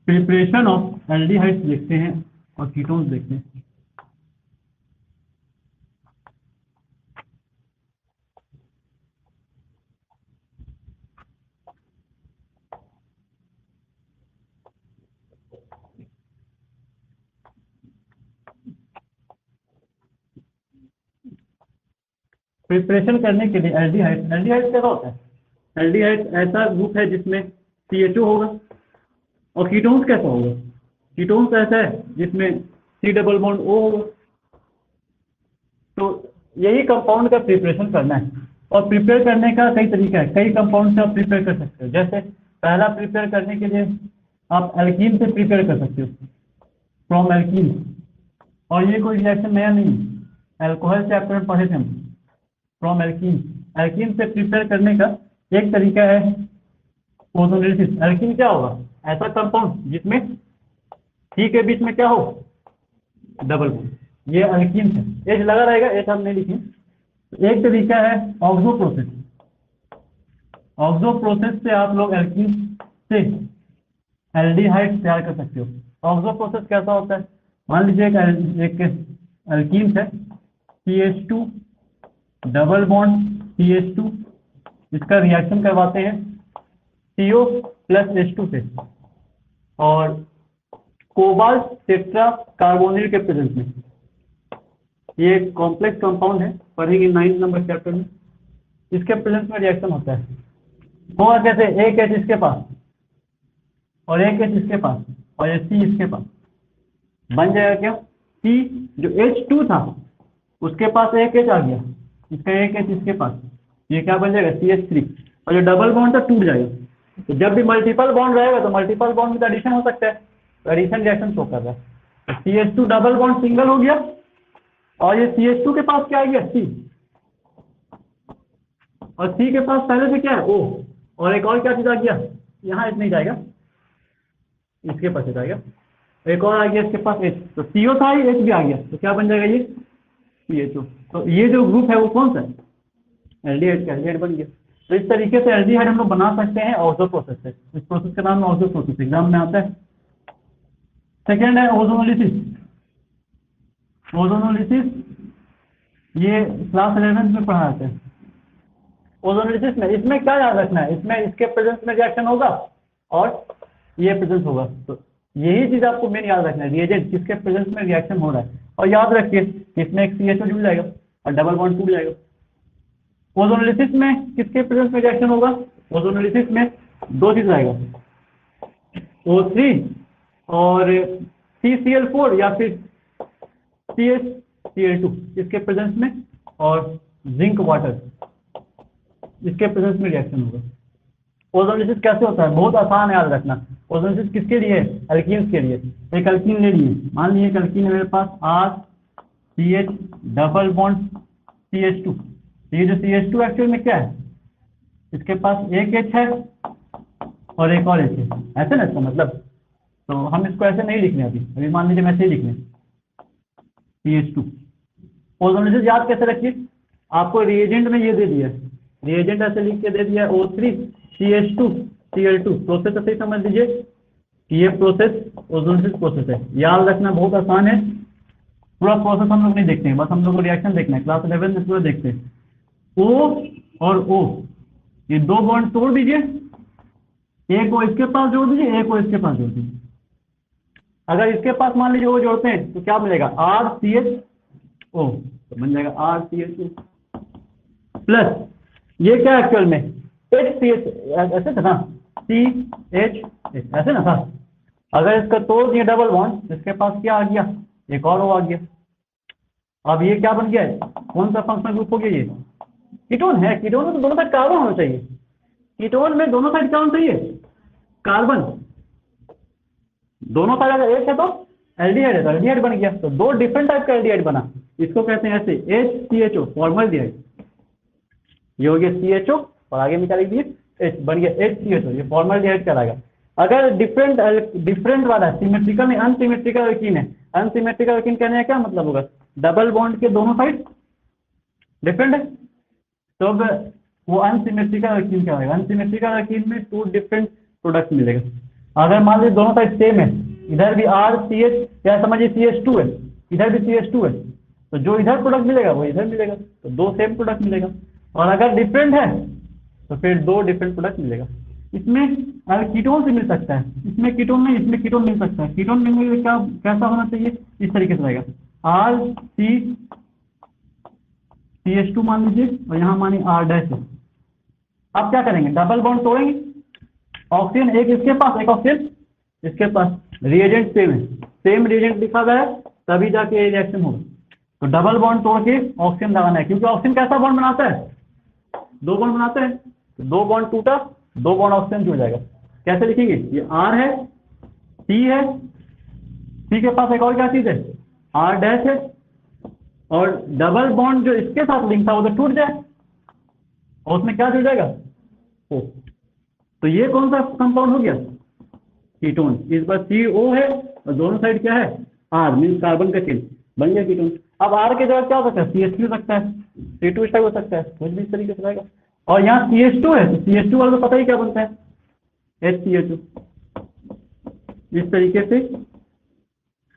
Preparation of aldehydes देखते हैं और कीटोन्स देखते हैं। प्रिपरेशन करने के लिए एल्डिहाइड कैसा होता है? एल्डिहाइड ऐसा ग्रुप है जिसमें CHO होगा। और कीटोन्स कैसा होगा? कीटोन्स ऐसा है जिसमें C डबल बॉन्ड O होगा। तो यही कंपाउंड का प्रिपरेशन करना है। और प्रिपेयर करने का कई तरीका है, कई कंपाउंड से आप प्रिपेयर कर सकते हो। जैसे पहला प्रिपेयर करने के लिए आप एल्कीन से प्रिपेयर कर सकते हो, फ्रॉम एल्कीन। और ये कोई रिएक्शन नया नहीं है, एल्कोहल चैप्टर में पढ़े थे हम, फ्रॉम एल्कीन। एल्कीन से प्रिपेयर करने का एक तरीका है ओजोनोलिसिस। एल्कीन क्या होगा? ऐसा कंपाउंड जिसमें C के बीच में क्या हो? Double bond. ये एल्कीन है, एच लगा रहेगा, एच हम नहीं लिखें। तो एक तरीका है ऑक्सो प्रोसेस। ऑक्सो प्रोसेस से आप लोग एल्कीन से एल्डिहाइड तैयार कर सकते हो। ऑक्सो प्रोसेस कैसा होता है? मान लीजिए एक एल्कीन है, CH2 डबल बॉन्ड CH2, इसका रिएक्शन करवाते हैं CO प्लस H2 से, और कोबाल्ट टेट्रा कार्बोनिल के प्रेजेंस में। ये एक कॉम्प्लेक्स कंपाउंड है, पढ़ेंगे 9 नंबर चैप्टर में। इसके प्रेजेंस में रिएक्शन होता है। होगा कैसे? एक H इसके पास और एक H इसके पास और ये C इसके पास, बन जाएगा क्या? C जो H2 था उसके पास एक H आ गया, इसका एक H इसके पास, ये क्या बन जाएगा? CH3। और जो डबल बॉन्ड था टूट जाएगा। तो जब भी मल्टीपल बॉन्ड रहेगा तो मल्टीपल बॉन्ड में एडिशन हो सकता है, तो एडिशन रिएक्शन शो कर रहा है। CH2 डबल बॉन्ड सिंगल हो गया और ये CH2 के पास क्या आ गया? C। और C के पास पहले से क्या है? O। और एक और क्या चीज आ गया? यहाँ H नहीं जाएगा, इसके पास जाएगा। एक और आ गया इसके पास H, तो CO था ही, H भी आ गया, तो क्या बन जाएगा? ये CHO। तो ये जो ग्रुप है वो कौन सा है? एल्डिहाइड का एल्डिहाइड बन गया। तो इस तरीके से एल्डिहाइड हम लोग बना सकते हैं ऑक्सो प्रोसेस से। इस प्रोसेस का नाम है ऑक्सो प्रोसेस, एग्जाम में आता है। सेकेंड है ओजोनोलिसिस। ओजोनोलिसिस ये क्लास 11 में पढ़ा जाता है। ओजोनोलिसिस में इसमें क्या याद रखना है? इसमें इसके प्रेजेंस में रिएक्शन होगा और ये प्रेजेंस होगा। तो यही चीज आपको मेन याद रखना है, रिएजेंट किसके प्रेजेंस में रिएक्शन हो रहा है। और याद रखिए इसमें एक CHO जुड़ जाएगा और डबल बॉन्ड टूट जाएगा। ओजोनोलिसिस में किसके प्रेजेंस में रिएक्शन होगा? ओजोनोलिसिस में दो चीज आएगा, O3 और CCl4 या फिर CHCl2 इसके प्रेजेंस में, और जिंक वाटर इसके प्रेजेंस में रिएक्शन होगा। ओजोनोलिसिस कैसे होता है? बहुत आसान है याद रखना। ओजोनोलिसिस किसके लिए है? एल्कीन्स के लिए। एक एल्कीन ले लिए, मान लीजिए एक एल्कीन है मेरे पास RCH डबल बॉन्ड CH2। ये जो CH2 एक्चुअल में क्या है? इसके पास एक H है और एक और H है, ऐसे ना इसका मतलब। तो हम इसको ऐसे नहीं लिखने, अभी मान लीजिए मैं ऐसे ही लिखने CH2। ओजोनोलिसिस याद कैसे रखिए? आपको रिएजेंट में ये दे दिया है, रिएजेंट ऐसे लिख के दे दिया है O3 CH2 Cl2। प्रोसेस ऐसे ही समझ लीजिए कि ये प्रोसेस ओजोनोलिसिस प्रोसेस है। याद रखना बहुत आसान है। पूरा प्रोसेस हम लोग नहीं देखते हैं, बस हम लोग को रिएक्शन देखना है। क्लास 11 में पूरा देखते हैं। O और O ये दो बॉन्ड तोड़ दीजिए, एक को इसके पास जोड़ दीजिए, एक को इसके पास जोड़ दीजिए। अगर इसके पास मान लीजिए वो जोड़ते हैं तो क्या मिलेगा? RCHO, तो बन जाएगा RCHO प्लस ये क्या एक्चुअल में HCH, ऐसे था ना, CH ऐसे ना था। अगर इसका तोड़ दिए डबल बॉन्ड, इसके पास क्या आ गया? एक और O आ गया। अब ये क्या बन गया है? कौन सा फंक्शनल ग्रुप हो गया? ये कीटोन है। कीटोन में तो दोनों साइड कार्बन होना चाहिए। कीटोन में दोनों साइड क्या होना चाहिए? कार्बन। दोनों साइड अगर एक है तो एल्डिहाइड है, तो एल्डिहाइड बन गया। तो दो डिफरेंट टाइप का एल्डिहाइड बना, इसको कहते हैं ऐसे HCHO फॉर्मल्डिहाइड। ये हो गया CHO और आगे में क्या लिख दिए? H, बन गया HCHO, ये फॉर्मल्डिहाइड कहलाएगा। अगर डिफरेंट वाला सिमेट्रिकल नहीं, अनसिमेट्रिकल एल्कीन है। अनसिमेट्रिकल एल्कीन कहने का क्या मतलब होगा? डबल बॉन्ड के दोनों साइड डिफरेंट है, तो अब वो अनसिमेट्रिकल एल्कीन कहलाएगा। अनसिमेट्रिकल एल्कीन में 2 डिफरेंट प्रोडक्ट मिलेगा। अगर मान लीजिए दोनों साइड सेम है, इधर भी आर सी एच या समझिए सी एच टू है, इधर भी सी एच टू है, तो जो इधर प्रोडक्ट मिलेगा वो इधर मिलेगा, तो दो सेम प्रोडक्ट मिलेगा। और अगर डिफरेंट है तो फिर दो डिफरेंट प्रोडक्ट मिलेगा। इसमें अगर कीटोन से मिल सकता है, इसमें कीटोन नहीं, इसमें कीटोन मिल सकता है। कीटोन मिलने के लिए क्या कैसा होना चाहिए, इस तरीके से रहेगा, R C C H two मान लीजिए और यहाँ मानिए आर डैश है। अब क्या करेंगे, डबल बॉन्ड तोड़ेंगे, ऑक्सीजन एक इसके पास एक ऑक्सीजन इसके पास, रिएजेंट सेम है, सेम रिएजेंट लिखा हुआ है तभी जाके ये रिएक्शन होगा। तो डबल बॉन्ड तोड़ के ऑक्सीजन लगाना है, क्योंकि ऑक्सीजन कैसा बॉन्ड बनाता है, दो बॉन्ड बनाते हैं। तो दो बॉन्ड टूटा, दो बॉन्ड ऑक्सीजन जुड़ जाएगा। कैसे लिखेंगे, ये आर है, सी है, सी के पास एक और क्या चीज है, आर डैश है, और डबल बॉन्ड जो इसके साथ लिंक था वो तो टूट जाए और उसमें क्या जुड़ जाएगा, ओ। तो ये कौन सा कंपाउंड हो गया, कीटोन। इस बार सी ओ है और दोनों साइड क्या है, आर मीन कार्बन का चिन्ह, बन गया कीटोन। अब आर के जगह क्या हो सकता है, सी एच टू हो सकता है, सी टू हो सकता है, कुछ भी इस तरीके से रहेगा। और यहाँ सी एच टू है तो सी एच टू वाला तो पता ही क्या बनता है, एच सी एच टू। इस तरीके से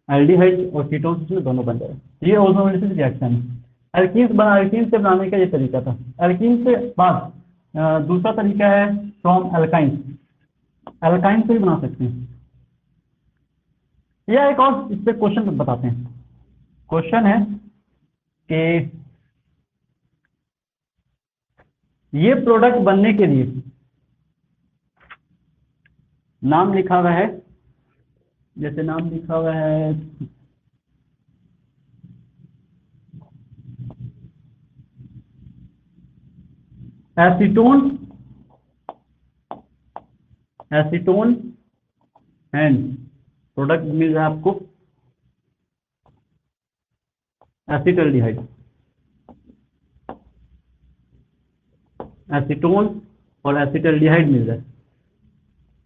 एल्डिहाइड और कीटोन में दोनों बन जाएगा। ये ओजोनोलिसिस रिएक्शन है। एल्कीन से बनाने का ये तरीका था। एल्कीन से बाद दूसरा तरीका है फ्रॉम एल्काइन। एल्काइन से भी बना सकते हैं। या एक और इस पे क्वेश्चन बताते हैं। क्वेश्चन है कि ये प्रोडक्ट बनने के लिए नाम लिखा हुआ है, जैसे नाम लिखा हुआ है एसीटोन, एसीटोन एंड प्रोडक्ट मिल रहा है आपको एसिटल्डिहाइड, एसीटोन और एसिटल्डिहाइड मिल रहा है।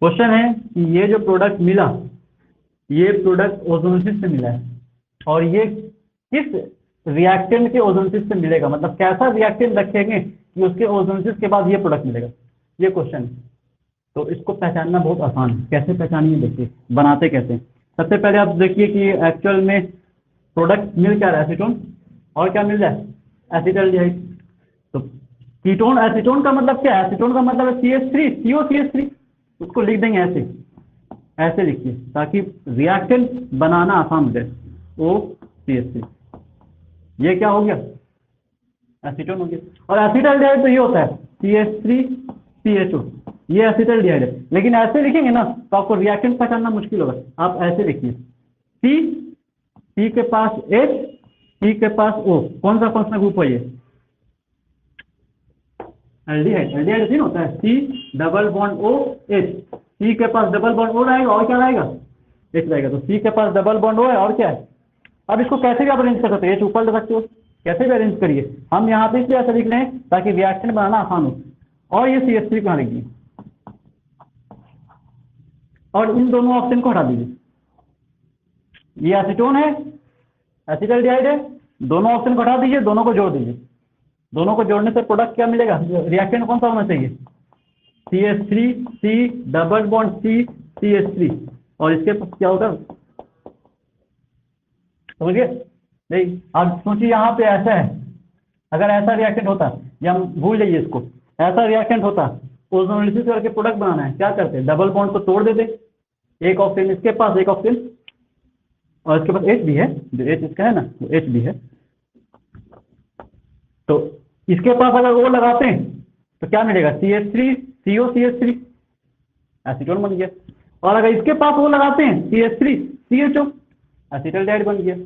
क्वेश्चन है कि ये जो प्रोडक्ट मिला, ये प्रोडक्ट ओजोनोलिसिस से मिला है और ये किस रिएक्टेंट के ओजोनोलिसिस से मिलेगा, मतलब कैसा रिएक्टेंट रखेंगे कि उसके ओजोनोलिसिस के बाद ये प्रोडक्ट मिलेगा, ये क्वेश्चन है। तो इसको पहचानना बहुत आसान है। कैसे पहचानिए, देखिए बनाते कैसे। सबसे पहले आप देखिए कि एक्चुअल में प्रोडक्ट मिल क्या रहा है, एसीटोन और क्या मिल रहा है, एसिटल्डिहाइड। तो कीटोन एसीटोन का मतलब क्या है, एसीटोन का मतलब है CH3, COCH3। उसको लिख देंगे ऐसे, ऐसे लिखिए ताकि रिएक्टेंट बनाना आसान हो जाए, OCH3। ये क्या हो गया, एसीटोन हो गया। और एसिटल्डिहाइड तो ये होता है CH3CHO, ये एसिटल्डिहाइड है। लेकिन ऐसे लिखेंगे ना तो आपको रिएक्टेंट पहचानना मुश्किल होगा। आप ऐसे लिखिए, C के पास H, C के पास O, कौन सा फंक्शनल ग्रुप है ये, एल्डिहाइड। एल्डिहाइड तीन होता है, C double bond O H। C के पास डबल बॉन्ड O रहेगा और क्या रहेगा, H रहेगा। तो C के पास डबल बॉन्ड O है और क्या है। अब इसको कैसे भी आप अरेंज कर सकते हो, H ऊपर ले सकते हो, कैसे भी अरेंज करिए। हम यहाँ पे इसलिए ऐसा लिख रहे हैं ताकि रिएक्शन बनाना आसान हो। और ये CH3 कहाँ लिख दिए, और इन दोनों ऑप्शन को हटा दीजिए। ये एसीटोन है, एसिटल्डिहाइड है, दोनों ऑप्शन को हटा दीजिए, दोनों को जोड़ दीजिए। दोनों को जोड़ने से प्रोडक्ट क्या मिलेगा, रिएक्टेंट कौन सा होना चाहिए, CH3 C double bond C CH3। और इसके पास क्या होगा, समझिए। नहीं, अब सोचिए यहाँ पे ऐसा है, अगर ऐसा रिएक्टेंट होता, या हम भूल जाइए इसको, ऐसा रिएक्टेंट होता, ओजोनोलिसिस करके प्रोडक्ट बनाना है, क्या करते, डबल बॉन्ड को तोड़ देते, एक ऑक्सीजन इसके पास एक ऑक्सीजन, और इसके पास H भी है, जो H इसका है ना वो H भी है। तो इसके पास अगर वो लगाते हैं तो क्या मिलेगा, CH3 COCH3, एसीटोन बन गया। और अगर इसके पास वो लगाते हैं CH3 CHO, एसिटल्डिहाइड बन गया।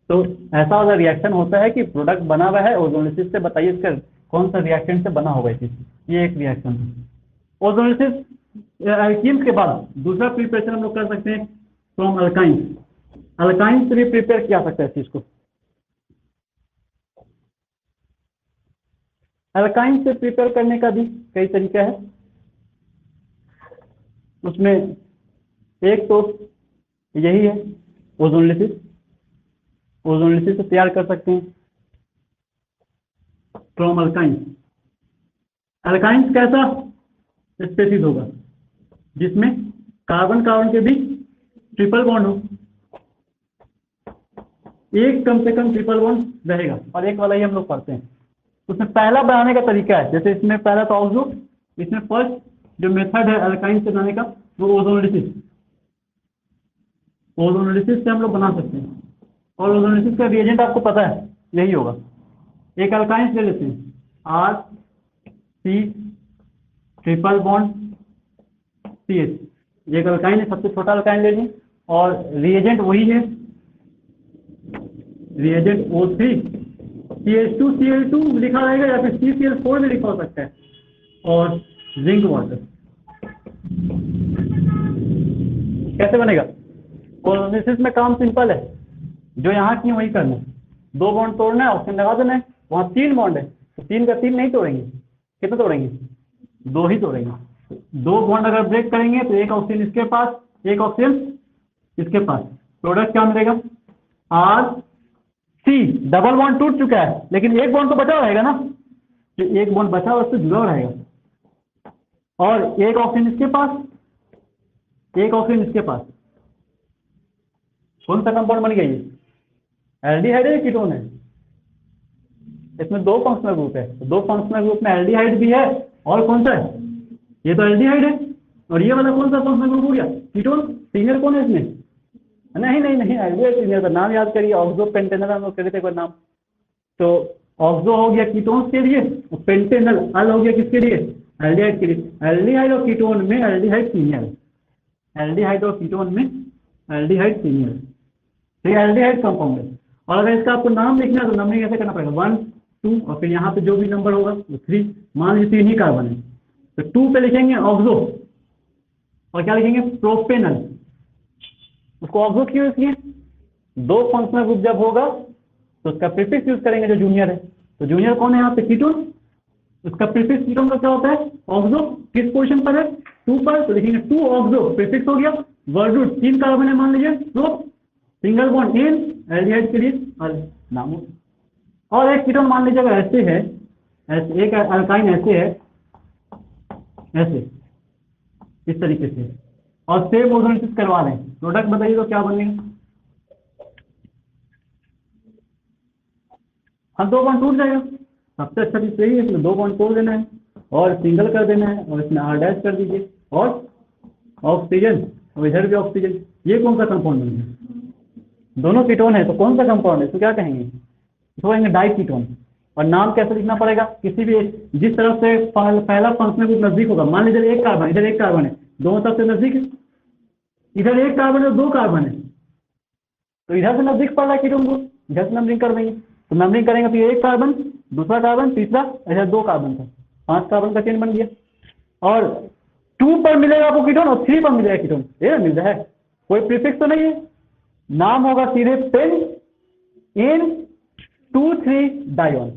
तो ऐसा वाला रिएक्शन होता है कि प्रोडक्ट बना हुआ है ओजोनोलिसिस से, बताइए इसका कौन सा रिएक्शन से बना होगा। ये एक रिएक्शन है ओजोनोलिसिस। एल्कीन्स के बाद दूसरा प्रिपरेशन हम लोग कर सकते हैं फ्रॉम अल्काइन। अल्काइन से भी प्रिपेयर किया सकता है इस चीज को। अल्काइन से प्रिपेयर करने का भी कई तरीका है। उसमें एक तो यही है ओजोनोलिसिस, ओजोनोलिसिस से तैयार कर सकते हैं फ्रॉम अल्काइन। अल्काइन कैसा स्पेसीज होगा जिसमें कार्बन कार्बन के बीच ट्रिपल बॉन्ड हो, एक कम से कम ट्रिपल बॉन्ड रहेगा, और एक वाला ही हम लोग पढ़ते हैं। उसमें पहला बनाने का तरीका है, जैसे इसमें पहला तो ऑक्सो, इसमें फर्स्ट जो मेथड है अल्काइन से बनाने का वो ओजोनोलिसिस। ओजोनोलिसिस से हम लोग बना सकते हैं, और ओजोनोलिसिस का रिएजेंट आपको पता है यही होगा। एक अल्काइन ले लेते हैं, R C triple bond C H, एक अल्काइन है, सबसे छोटा अल्काइन ले लें, और रिएजेंट वही है, रिएजेंट O3 CH2Cl2 लिखा रहेगा, या फिर CCl4 भी लिखा हो सकता है, और जिंक वाटर। कैसे बनेगा? ओजोनोलिसिस में काम सिंपल है, जो यहाँ की वही करना है, दो बॉन्ड तोड़ना है, ऑक्सीजन लगा देना है, वहाँ 3 बॉन्ड है तो 3 का 3 नहीं तोड़ेंगे, कितना तोड़ेंगे? 2 ही तोड़ेंगे। 2 बॉन्ड अगर ब्रेक करेंगे तो एक ऑक्सीजन इसके पास, एक ऑक्सीजन इसके पास, प्रोडक्ट क्या मिलेगा? आर सी, डबल बॉन्ड टूट चुका है लेकिन एक बॉन्ड तो बचा रहेगा ना, जो एक बॉन्ड बचा हुआ उससे जुड़ा रहेगा, और एक ऑक्सीजन इसके पास, एक ऑक्सीजन इसके पास। कौन सा कंपाउंड बन गया ये? एल्डिहाइड है, कीटोन है? इसमें 2 फंक्शनल ग्रुप है, तो 2 फंक्शनल ग्रुप में एल्डिहाइड भी है, और कौन सा है? ये तो एल्डिहाइड है, और ये वाला कौन सा फंक्शनल ग्रुप हो गया? कीटोन। सिंगल कौन है इसमें? नहीं नहीं नहीं, एल्डिहाइड सिंगल का नाम याद करिए, ऑक्सो पेंटेनल हम लोग कहते थे कोई नाम। तो ऑक्सो हो गया कीटोन्स के लिए, पेंटेनल अल हो गया किसके लिए? एल्डिहाइड के लिए। एल्डिहाइड और कीटोन में एल्डिहाइड सीनियर है, एल्डिहाइड और कीटोन में एल्डिहाइड सीनियर है, तो ये एल्डिहाइड कंपाउंड है। और अगर इसका आपको नाम लिखना है तो नंबरिंग ऐसे करना पड़ेगा 1 2, और फिर यहाँ पे जो भी नंबर होगा वो 3। मान लीजिए 3 ही कार्बन है तो 2 पे लिखेंगे ऑक्सो, और क्या लिखेंगे? प्रोपेनल। उसको ऑक्सो क्यों इसलिए? 2 फंक्शनल ग्रुप जब होगा तो उसका प्रीफिक्स यूज करेंगे जो जूनियर है, तो जूनियर कौन है यहाँ पे? कीटोन। उसका प्रीफिक्स कीटोन का क्या होता है? ऑक्सो। किस पोजीशन पर है? 2 पर, तो लिखेंगे 2 ऑक्सो, प्रीफिक्स हो गया। वर्ड रूट 3 कार्बन है मान लीजिए, तो सिंगल बॉन्ड एन, एल्डिहाइड के लिए नाम हो। और एक कीटोन मान लीजिए अगर ऐसे है, ऐसे एक अल्काइन ऐसे है, ऐसे इस तरीके से, और सेम ओजोनोलिसिस करवा लें, प्रोडक्ट बताइए तो क्या बनेगा? हाँ, 2 बॉन्ड टूट जाएगा। सबसे अच्छा चीज यही है, इसमें 2 बॉन्ड तोड़ देना है और सिंगल कर देना है, और इसमें R डैश कर दीजिए, और ऑक्सीजन, और इधर भी ऑक्सीजन। ये कौन सा कंपाउंड बन गया? दोनों कीटोन है तो कौन सा कंपाउंड है? तो क्या कहेंगे? इसको कहेंगे डाई कीटोन। और नाम कैसे लिखना पड़ेगा? किसी भी जिस तरफ से पहला फंक्शनल ग्रुप नजदीक होगा, मान लीजिए एक कार्बन, इधर एक कार्बन है, दोनों तरफ से नजदीक है, इधर एक कार्बन है 2 कार्बन है, तो इधर से नजदीक पड़ रहा है कीटोन ग्रुप, इधर से नंबरिंग कर देंगे, तो नंबरिंग करेंगे तो ये एक कार्बन, दूसरा कार्बन, तीसरा, ऐसा 2 कार्बन था, 5 कार्बन का चेन बन गया। और 2 पर मिलेगा आपको कीटोन, और 3 पर मिलेगा कीटोन, ये मिल रहा है, कोई प्रीफिक्स तो नहीं है, नाम होगा सीधे पेन इन 2,3 डायोन।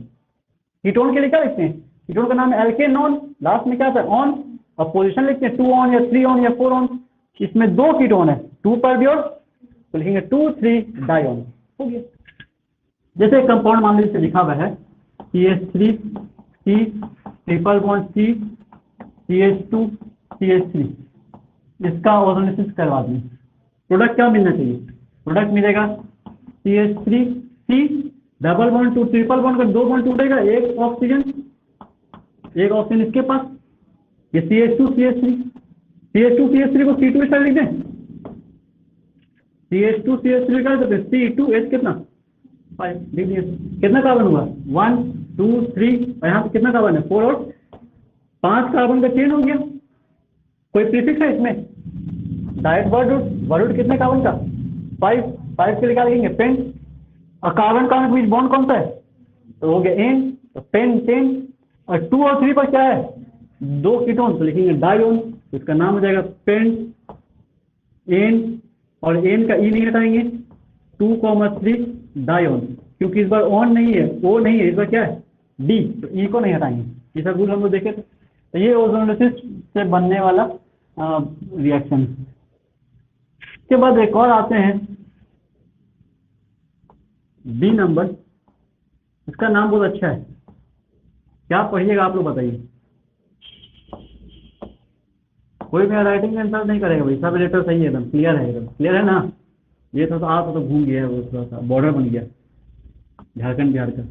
कीटोन के लिए क्या लिखते हैं? कीटोन का नाम है एल्केनॉन, लास्ट में क्या था? ऑन, और पोजीशन लिखते हैं 2 ऑन या 3 ऑन या 4 ऑन। इसमें 2 कीटोन है, 2 पर भी, और तो लिखेंगे 2,3 डायोन, हो गया। जैसे कंपाउंड मान लीजिए लिखा हुआ है CH3 C triple bond C CH2 CH3, इसका ओजोनोलिसिस करवा दें, प्रोडक्ट क्या मिलना चाहिए? प्रोडक्ट मिलेगा CH3 C double bond to triple bond का 2 बॉन्ड टूटेगा, एक ऑक्सीजन, एक ऑक्सीजन इसके पास, ये CH2 CH3, CH2 CH3 को C2 स्टार लिख दें, CH2 CH3 का तो C2H कितना 5 लिख दिए। कितना कार्बन हुआ? 1 2 3, और यहाँ पे कितना कार्बन है? 4 और 5 कार्बन का चेन हो गया। कोई प्रीफिक्स है इसमें? Direct word root, word root कितने कार्बन का? 5, 5 के लिए क्या लिखेंगे? पेन, और कार्बन कार्बन के बीच बॉन्ड कौन सा है? तो हो गया एन, तो पेन टेन, और 2 और 3 पर क्या है? 2 कीटोन, तो लिखेंगे डायोन, तो इसका नाम हो जाएगा पेन एन, और एन का ई नहीं हटाएंगे, 2,3 डायोन, क्योंकि इस बार ऑन नहीं है, ओ नहीं है, इस बार क्या है? डी, तो ई को नहीं हटाएंगे। ये सब रूल हम लोग देखे थे। तो ये ओजोनोलिसिस से बनने वाला रिएक्शन। के बाद एक और आते हैं बी नंबर, इसका नाम बहुत अच्छा है, क्या पढ़िएगा आप लोग बताइए? कोई भी राइटिंग का इंसल्ट नहीं करेगा भाई, सब लेटर सही है एकदम, क्लियर है एकदम, क्लियर है ना। ये तो आप तो घूम गया है, वो थोड़ा सा बॉर्डर बन गया झारखंड बिहार का।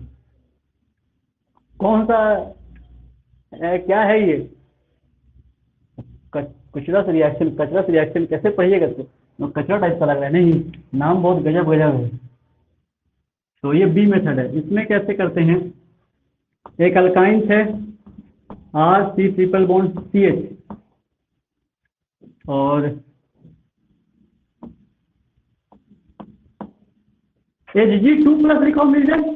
कौन सा क्या है ये, कचरा से रिएक्शन, कचरा से रिएक्शन कैसे पढ़िएगा इसको, कचरा टाइप का लग रहा है, नहीं नाम बहुत गजब गजब है। तो ये बी मेथड है। इसमें कैसे करते हैं, एक अल्काइंस है R C triple bond C H, और Hg2+ लिखा मिल जाए,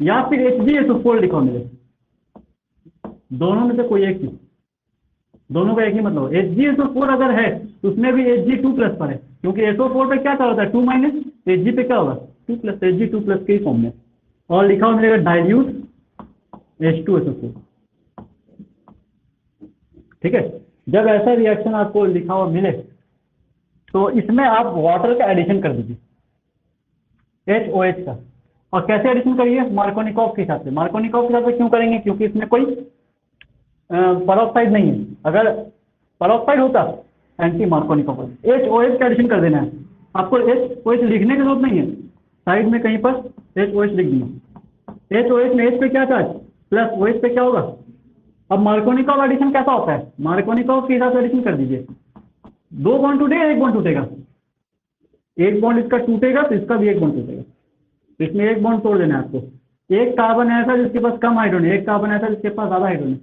या फिर HgSO4 लिखा मिले, दोनों में से कोई एक चीज, दोनों का एक ही मतलब। HgSO4 अगर है तो उसमें भी Hg2+ पर है, क्योंकि SO4 पे क्या होता है 2- Hg पे क्या होगा 2+, Hg2+ के ही फॉर्म में। और लिखा हुआ मिलेगा डाइल्यूट H2SO4। ठीक है, जब ऐसा रिएक्शन आपको लिखा हुआ मिले तो इसमें आप वाटर का एडिशन कर दीजिए, HOH का। और कैसे एडिशन करिए, मार्कोनिकॉफ के हिसाब से। मार्कोनिकॉफ के हिसाब से क्यों करेंगे, क्योंकि इसमें कोई परोक्साइड नहीं है। अगर परोक्साइड होता एंटी मार्कोनिकॉफ, HOH का एडिशन कर देना है आपको। HOH लिखने की जरूरत नहीं है, साइड में कहीं पर HOH लिख दिया। HOH में H पे क्या था प्लस, OH पे क्या होगा। अब मार्कोनिकॉफ एडिशन कैसा होता है, मार्कोनिकॉफ के हिसाब से एडिशन कर दीजिए। 2 बॉन्ड टूटेगा, 1 बॉन्ड टूटेगा, 1 बॉन्ड इसका टूटेगा तो इसका भी 1 बॉन्ड टूटेगा, तो इसमें 1 बॉन्ड तोड़ देना है आपको। एक कार्बन ऐसा जिसके पास कम हाइड्रोजन है, एक कार्बन ऐसा जिसके पास ज्यादा हाइड्रोजन है।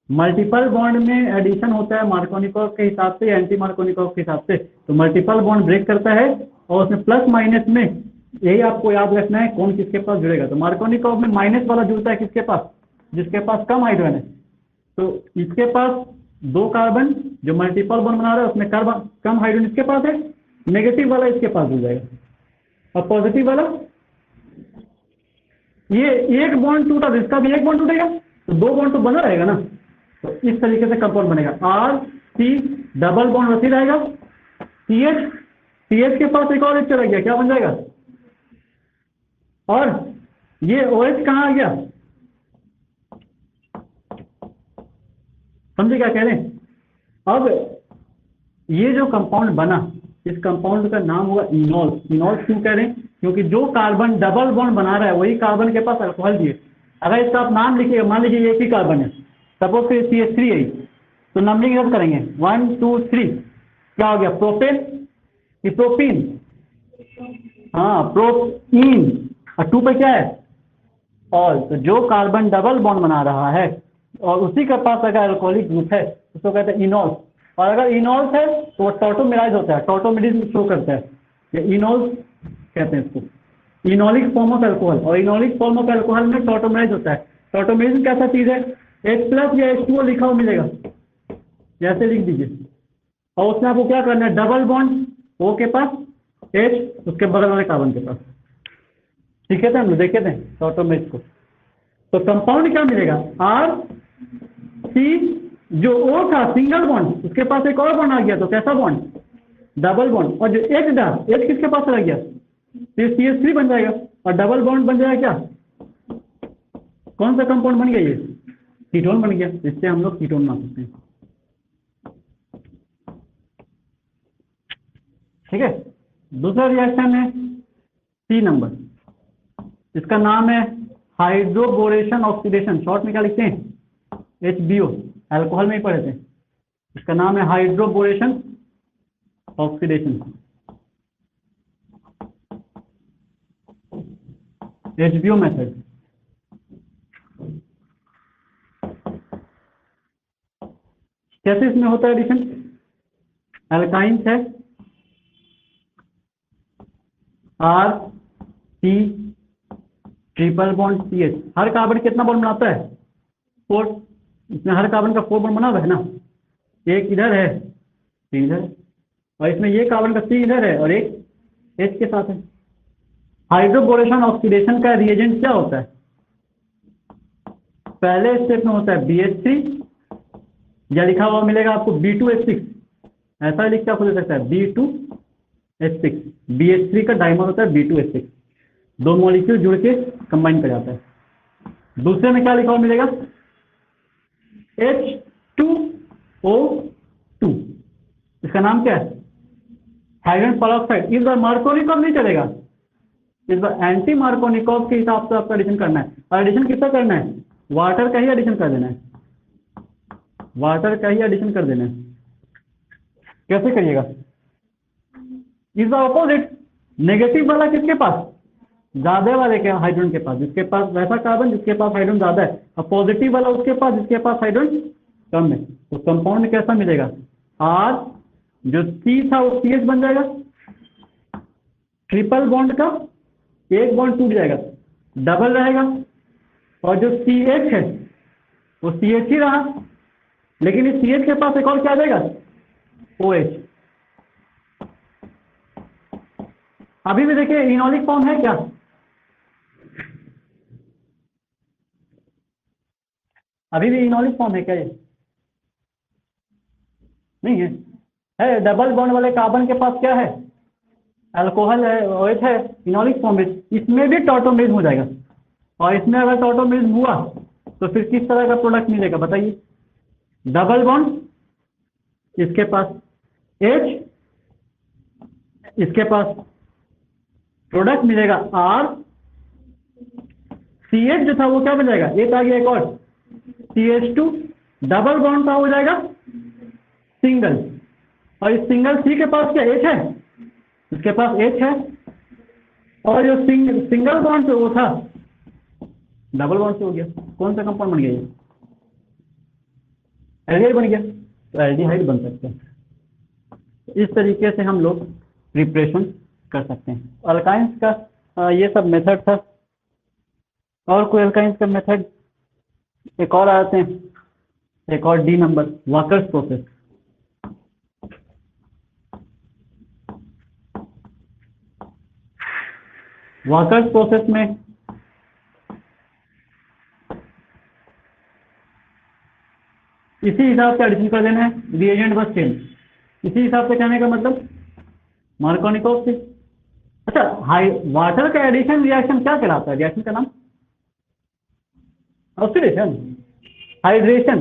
मल्टीपल बॉन्ड में एडिशन होता है मार्कोनिकॉफ के हिसाब से, एंटी मार्कोनिकॉफ के हिसाब से। तो मल्टीपल बॉन्ड ब्रेक करता है और उसमें प्लस माइनस में, यही आपको याद रखना है कौन किसके पास जुड़ेगा। तो मार्कोनिकॉफ में माइनस वाला जुड़ता है किसके पास, जिसके पास कम हाइड्रोजन है। तो इसके पास 2 कार्बन जो मल्टीपल बॉन्ड बना रहा है उसमें कार्बन कम हाइड्रोजन इसके पास है, नेगेटिव वाला इसके पास जुड़ जाएगा। और पॉजिटिव वाला, ये 1 बॉन्ड टूटा तो इसका भी 1 बॉन्ड टूटेगा, तो 2 बॉन्ड तो बना रहेगा ना। तो इस तरीके से कंपाउंड बनेगा। आर सी डबल बॉन्ड वैसे रहेगा, सी एच के पास एक और एक चला गया, क्या बन जाएगा, और ये ओ एच कहाँ आ गया, समझे क्या कह रहे हैं। अब ये जो कंपाउंड बना, इस कंपाउंड का नाम होगा इनॉल। इनॉल क्यों कह रहे हैं, क्योंकि जो कार्बन डबल बॉन्ड बना रहा है वही कार्बन के पास अल्कोहल भी है। अगर इसका आप नाम लिखिएगा, मान लीजिए एक ही कार्बन है, सपोज फिर CH3 है, तो नंबरिंग रद्द करेंगे 1 2 3, क्या हो गया प्रोपेन, ये प्रोपीन, हाँ प्रोपीन, और 2 पे क्या है ऑल। तो जो कार्बन डबल बॉन्ड बना रहा है और उसी के पास अगर अल्कोहलिक ग्रुप है उसको कहते हैं इनॉल। और अगर इनॉल्स है तो वो टॉटोमेराइज होता है, टॉटोमेरिज्म शो करता है, ये इनॉल्स कहते हैं इसको, इनॉलिक फॉर्म ऑफ अल्कोहल। और इनॉलिक फॉर्म ऑफ अल्कोहल में टॉटोमेराइज होता है। टॉटोमेरिज्म कैसा चीज है, H+ या H2O लिखा हुआ मिलेगा, जैसे लिख दीजिए। और उसमें आपको क्या करना है, डबल बॉन्ड O के पास, H उसके बगल वाले कार्बन के पास। सीखे थे हम लोग, देखे थे टॉटोमेरिज्म को। तो कंपाउंड क्या मिलेगा, R C, जो O था सिंगल बॉन्ड, उसके पास एक और बॉन्ड आ गया, तो कैसा बॉन्ड, डबल बॉन्ड। और जो H था, H किसके पास रह गया, तो CH3 बन जाएगा, और डबल बॉन्ड बन जाएगा क्या, कौन सा कंपाउंड बन गया, ये कीटोन बन गया। इससे हम लोग कीटोन बना सकते हैं। ठीक है, दूसरा रिएक्शन है C नंबर, इसका नाम है हाइड्रोबोरेशन ऑक्सीडेशन, शॉर्ट में क्या लिखते हैं HBO, अल्कोहल में ही पढ़े थे। इसका नाम है हाइड्रोबोरेशन ऑक्सीडेशन, HBO मेथड। कैसे इसमें होता है एडिशन, अल्काइंस है R C triple bond CH, हर कार्बन कितना बॉन्ड बनाता है 4, इसमें हर कार्बन का 4 बॉन्ड बना हुआ है ना, एक इधर है 3 इधर, और इसमें ये कार्बन का 3 इधर है और एक H के साथ है। हाइड्रोबोरेशन ऑक्सीडेशन का रिएजेंट क्या होता है, पहले स्टेप में होता है BH3, या लिखा हुआ मिलेगा आपको B2H6, ऐसा लिख के आपको दे सकता है B2H6, BH3 का डाइमर होता है B2H6, 2 मॉलिक्यूल जुड़ के कंबाइन कर जाता है। दूसरे में क्या लिखा हुआ मिलेगा H2O2, इसका नाम क्या है? Hydrogen peroxide. इस बार मार्कोनिकॉव नहीं चलेगा, इस बार एंटी मार्कोनिकॉव के हिसाब से आपका एडिशन करना है। और एडिशन किसका करना है? वाटर का ही एडिशन कर देना है, वाटर का ही एडिशन कर देना है। कैसे करिएगा? इस बार अपोजिट, नेगेटिव वाला किसके पास? ज्यादा वाले के हाइड्रोजन के पास, जिसके पास वैसा कार्बन जिसके पास हाइड्रोजन ज्यादा है, और पॉजिटिव वाला उसके पास जिसके पास हाइड्रोजन कम है। तो कंपाउंड कैसा मिलेगा? आर, जो सी था वो सी एच बन जाएगा, ट्रिपल बॉन्ड का एक बॉन्ड टूट जाएगा, डबल रहेगा, और जो सी एच है वो सी एच ही रहा, लेकिन इस सी एच के पास एक और क्या आ जाएगा? O H. अभी भी देखिए इनॉलिक फॉर्म है क्या? अभी भी इनॉलिक फॉर्म है क्या? ये नहीं है, है डबल बॉन्ड वाले कार्बन के पास क्या है? अल्कोहल है, OH है, इनॉलिक फॉर्म है। इसमें भी टॉटोमेरिज्म हो जाएगा, और इसमें अगर टॉटोमेरिज्म हुआ तो फिर किस तरह का प्रोडक्ट मिलेगा बताइए? डबल बॉन्ड, इसके पास H, इसके पास प्रोडक्ट मिलेगा R, CH जो था वो क्या बन जाएगा? एक आ गया एक और CH2, डबल बॉन्ड का हो जाएगा सिंगल, और इस सिंगल सी के पास क्या H है? इसके पास H है, और जो सिंगल बॉन्ड से वो था डबल बॉन्ड से हो गया। कौन सा कंपाउंड बन गया? ये एल्डिहाइड बन गया। तो एल्डिहाइड बन सकते हैं। इस तरीके से हम लोग प्रिपरेशन कर सकते हैं। अल्काइंस का ये सब मेथड था। और कोई अल्काइंस का मेथड एक और आते हैं, एक और D number, walkers process. Walkers process में इसी हिसाब से एडिशन कर देना है, रिएजेंट बस चेंज। इसी हिसाब से कहने का मतलब मार्कोनिकॉव से। अच्छा, वाटर का एडिशन रिएक्शन क्या कहलाता है? रिएक्शन का नाम ऑक्सीडेशन, हाइड्रेशन।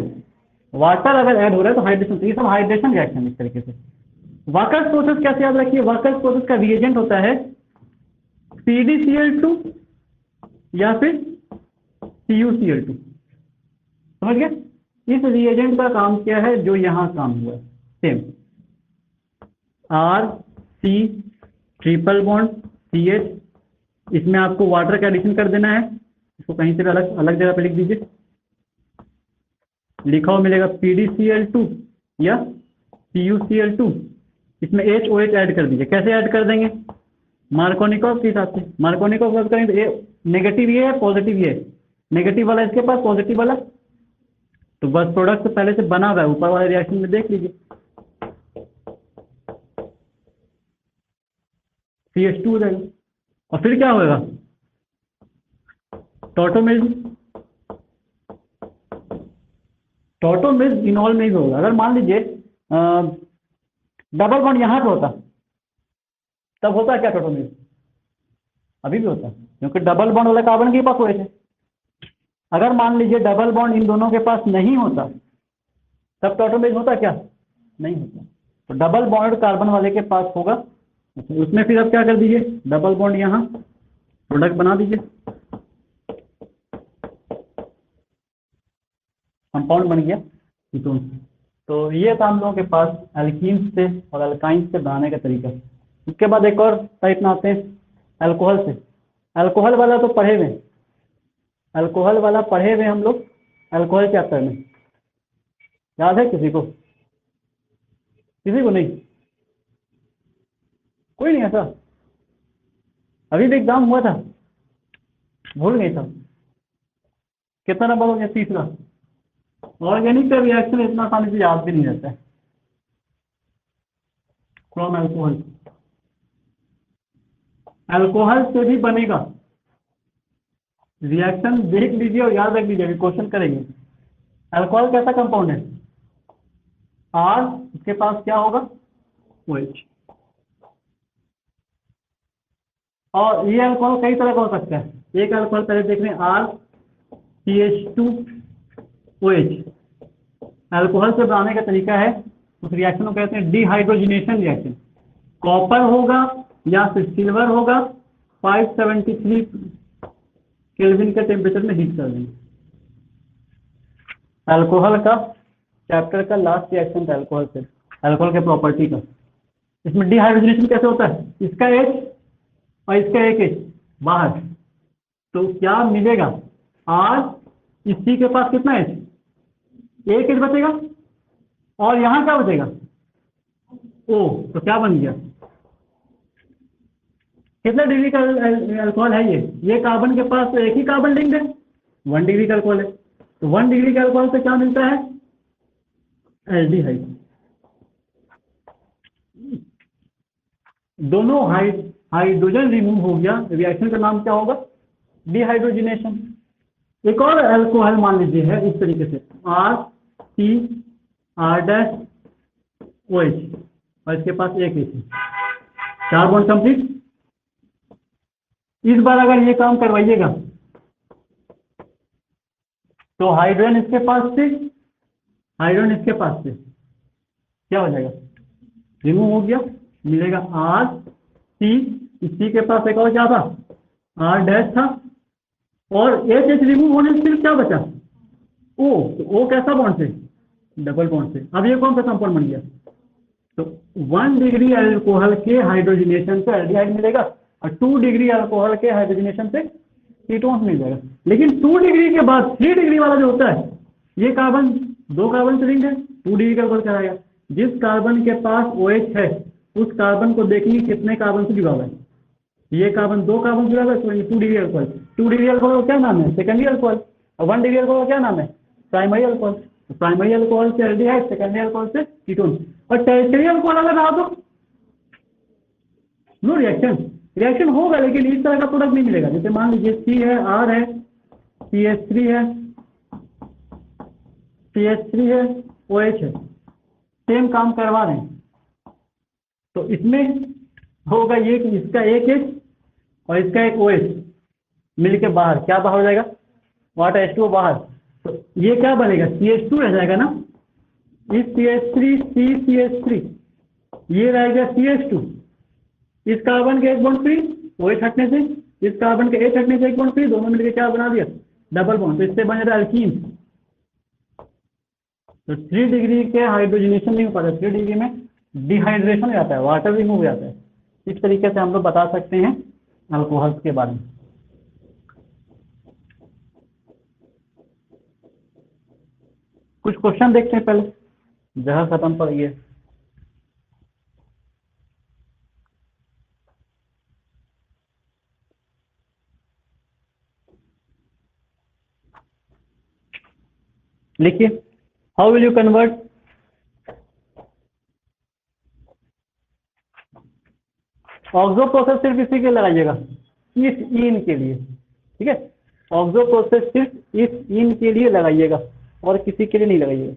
वाटर अगर ऐड हो रहा है तो हाइड्रेशन, तो ये सब हाइड्रेशन रिएक्शन इस तरीके से। वाकर्स प्रोसेस कैसे याद रखिए? वाकर्स प्रोसेस का रिएजेंट होता है CdCl2 या फिर CuCl2। समझ गए? इस रिएजेंट का काम क्या है जो यहाँ काम हुआ? Same, R C triple bond CH, इसमें आपको वाटर का एडिशन कर देना है। इसको कहीं से भी अलग अलग जगह पे लिख दीजिए, लिखा हुआ मिलेगा PdCl2 या CuCl2। इसमें HOH ऐड कर दीजिए। कैसे ऐड कर देंगे? मार्कोनिकॉव के हिसाब से। मार्कोनिकॉव वर्क करेंगे तो ये नेगेटिव ये है, पॉजिटिव ये है। नेगेटिव वाला इसके पास, पॉजिटिव वाला, तो बस प्रोडक्ट तो पहले से बना हुआ है, ऊपर वाले रिएक्शन में देख लीजिए। CH2 हो जाएगा, और फिर क्या होगा? टॉटोमेरिज्म। टॉटोमेरिज्म इनॉल में ही होगा। अगर मान लीजिए डबल बॉन्ड यहाँ पे होता, तब होता क्या टॉटोमेरिज्म? अभी भी होता, क्योंकि डबल बॉन्ड वाले कार्बन के पास हुए थे। अगर मान लीजिए डबल बॉन्ड इन दोनों के पास नहीं होता, तब टॉटोमेरिज्म होता क्या? नहीं होता। तो डबल बॉन्ड कार्बन वाले के पास होगा, उसमें फिर अब क्या कर दीजिए? डबल बॉन्ड यहाँ प्रोडक्ट बना दीजिए, कंपाउंड बन गया कीटोन। तो ये था हम लोगों के पास एल्कीन्स से और अल्काइंस से बनाने का तरीका। उसके बाद एक और टाइप में आते हैं अल्कोहल से। अल्कोहल वाला तो पढ़े हुए, अल्कोहल वाला पढ़े हुए हम लोग अल्कोहल चैप्टर में। याद है किसी को? किसी को नहीं? कोई नहीं ऐसा? अभी भी एग्जाम हुआ था, भूल गई था। कितना नंबर हो गया? तीसरा। ऑर्गेनिक का रिएक्शन इतना आसानी से याद भी नहीं रहता है। क्रोम अल्कोहल, अल्कोहल से भी बनेगा रिएक्शन, देख लीजिए और याद रख लीजिए, क्वेश्चन करेंगे। अल्कोहल कैसा कंपाउंड है? R, इसके पास क्या होगा? OH। और ये अल्कोहल कई तरह का हो सकता है। एक अल्कोहल पहले देख रहे हैं, RCH2OH। अल्कोहल से बनाने का तरीका है उस रिएक्शन को कहते हैं डिहाइड्रोजनेशन रिएक्शन। कॉपर होगा या फिर सिल्वर होगा, 573 केल्विन के टेम्परेचर में हीट कर देंगे। अल्कोहल का चैप्टर का लास्ट रिएक्शन था अल्कोहल से, अल्कोहल के प्रॉपर्टी का। इसमें डिहाइड्रोजनेशन कैसे होता है, इसका H और इसका एक H बाहर, तो क्या मिलेगा, आज इसी के पास कितना H, एक H बचेगा और यहाँ क्या बचेगा O, तो क्या बन गया, कितना डिग्री का अल्कोहल है ये कार्बन के पास तो एक ही कार्बन लिंक है, 1 डिग्री का अल्कोहल है, तो 1 डिग्री का अल्कोहल से क्या मिलता है, एल्डिहाइड। दोनों हाइड्रोजन रिमूव हो गया, रिएक्शन का नाम क्या होगा, डिहाइड्रोजनेशन। एक और अल्कोहल मान लीजिए है इस तरीके से, RCR' OH और इसके पास एक H, 4 बॉन्ड कंप्लीट। इस बार अगर ये काम करवाइएगा तो हाइड्रोजन इसके पास से, हाइड्रोजन इसके पास से क्या हो जाएगा, रिमूव हो गया, मिलेगा RC, इसी के पास एक और क्या था, R' था, और H रिमूव होने से सिर्फ क्या बचा, O, तो O कैसा बॉन्ड से, डबल बॉन्ड से। अब ये कौन सा कंपाउंड बन गया, तो 1 डिग्री अल्कोहल के हाइड्रोजनेशन से एल्डिहाइड मिलेगा और 2 डिग्री अल्कोहल के हाइड्रोजनेशन से कीटोन्स मिल जाएगा। लेकिन 2 डिग्री के बाद 3 डिग्री वाला जो होता है, ये कार्बन 2 कार्बन से लिंक्ड है, 2 डिग्री का अल्कोहल कराएगा। जिस कार्बन के पास OH है उस कार्बन को देखेंगे कितने कार्बन से जुड़ा हुआ है, ये कार्बन 2 कार्बन जुड़ा हुआ है, तो ये 2 डिग्री अल्कोहल। 2 डिग्री अल्कोहल का क्या नाम है, सेकेंडरी अल्कोहल, और 1 डिग्री अल्कोहल का क्या नाम है, प्राइमरी अल्कोहल। तो प्राइमरी अल्कोहल से एल्डिहाइड, सेकेंडरी अल्कोहल से कीटोन, और टर्शियरी अल्कोहल अगर रहा तो नो रिएक्शन, रिएक्शन होगा लेकिन इस तरह का प्रोडक्ट नहीं मिलेगा। जैसे मान लीजिए C है, R है, CH3 है, CH3 है, OH है, सेम काम करवा रहे हैं, तो इसमें होगा ये कि इसका एक H और इसका एक OH मिलके बाहर क्या बाहर हो जाएगा, वाटर H2O बाहर, तो ये क्या बनेगा, CH2 रह जाएगा ना, इस CH3 CH3 ये रह गया CH2, इस कार्बन के एक बॉन्ड फ्री, OH हटने से, इस कार्बन के H हटने से एक बॉन्ड फ्री, दोनों मिलकर क्या बना दिया, डबल बॉन्ड, तो इससे बन जाता है अल्कीन। तो 3 डिग्री के हाइड्रोजनेशन नहीं हो पाता, 3 डिग्री में डिहाइड्रेशन हो जाता है, वाटर रिमूव हो जाता है। इस तरीके से हम लोग बता सकते हैं अल्कोहल्स के बारे में। कुछ क्वेश्चन देखते हैं पहले, जगह खत्म पड़ी है। लिखिए, how will you convert oxo process, सिर्फ इसी के लगाइएगा, इस इन के लिए, ठीक है, ऑक्सो प्रोसेस सिर्फ इस इन के लिए लगाइएगा और किसी के लिए नहीं लगाइएगा।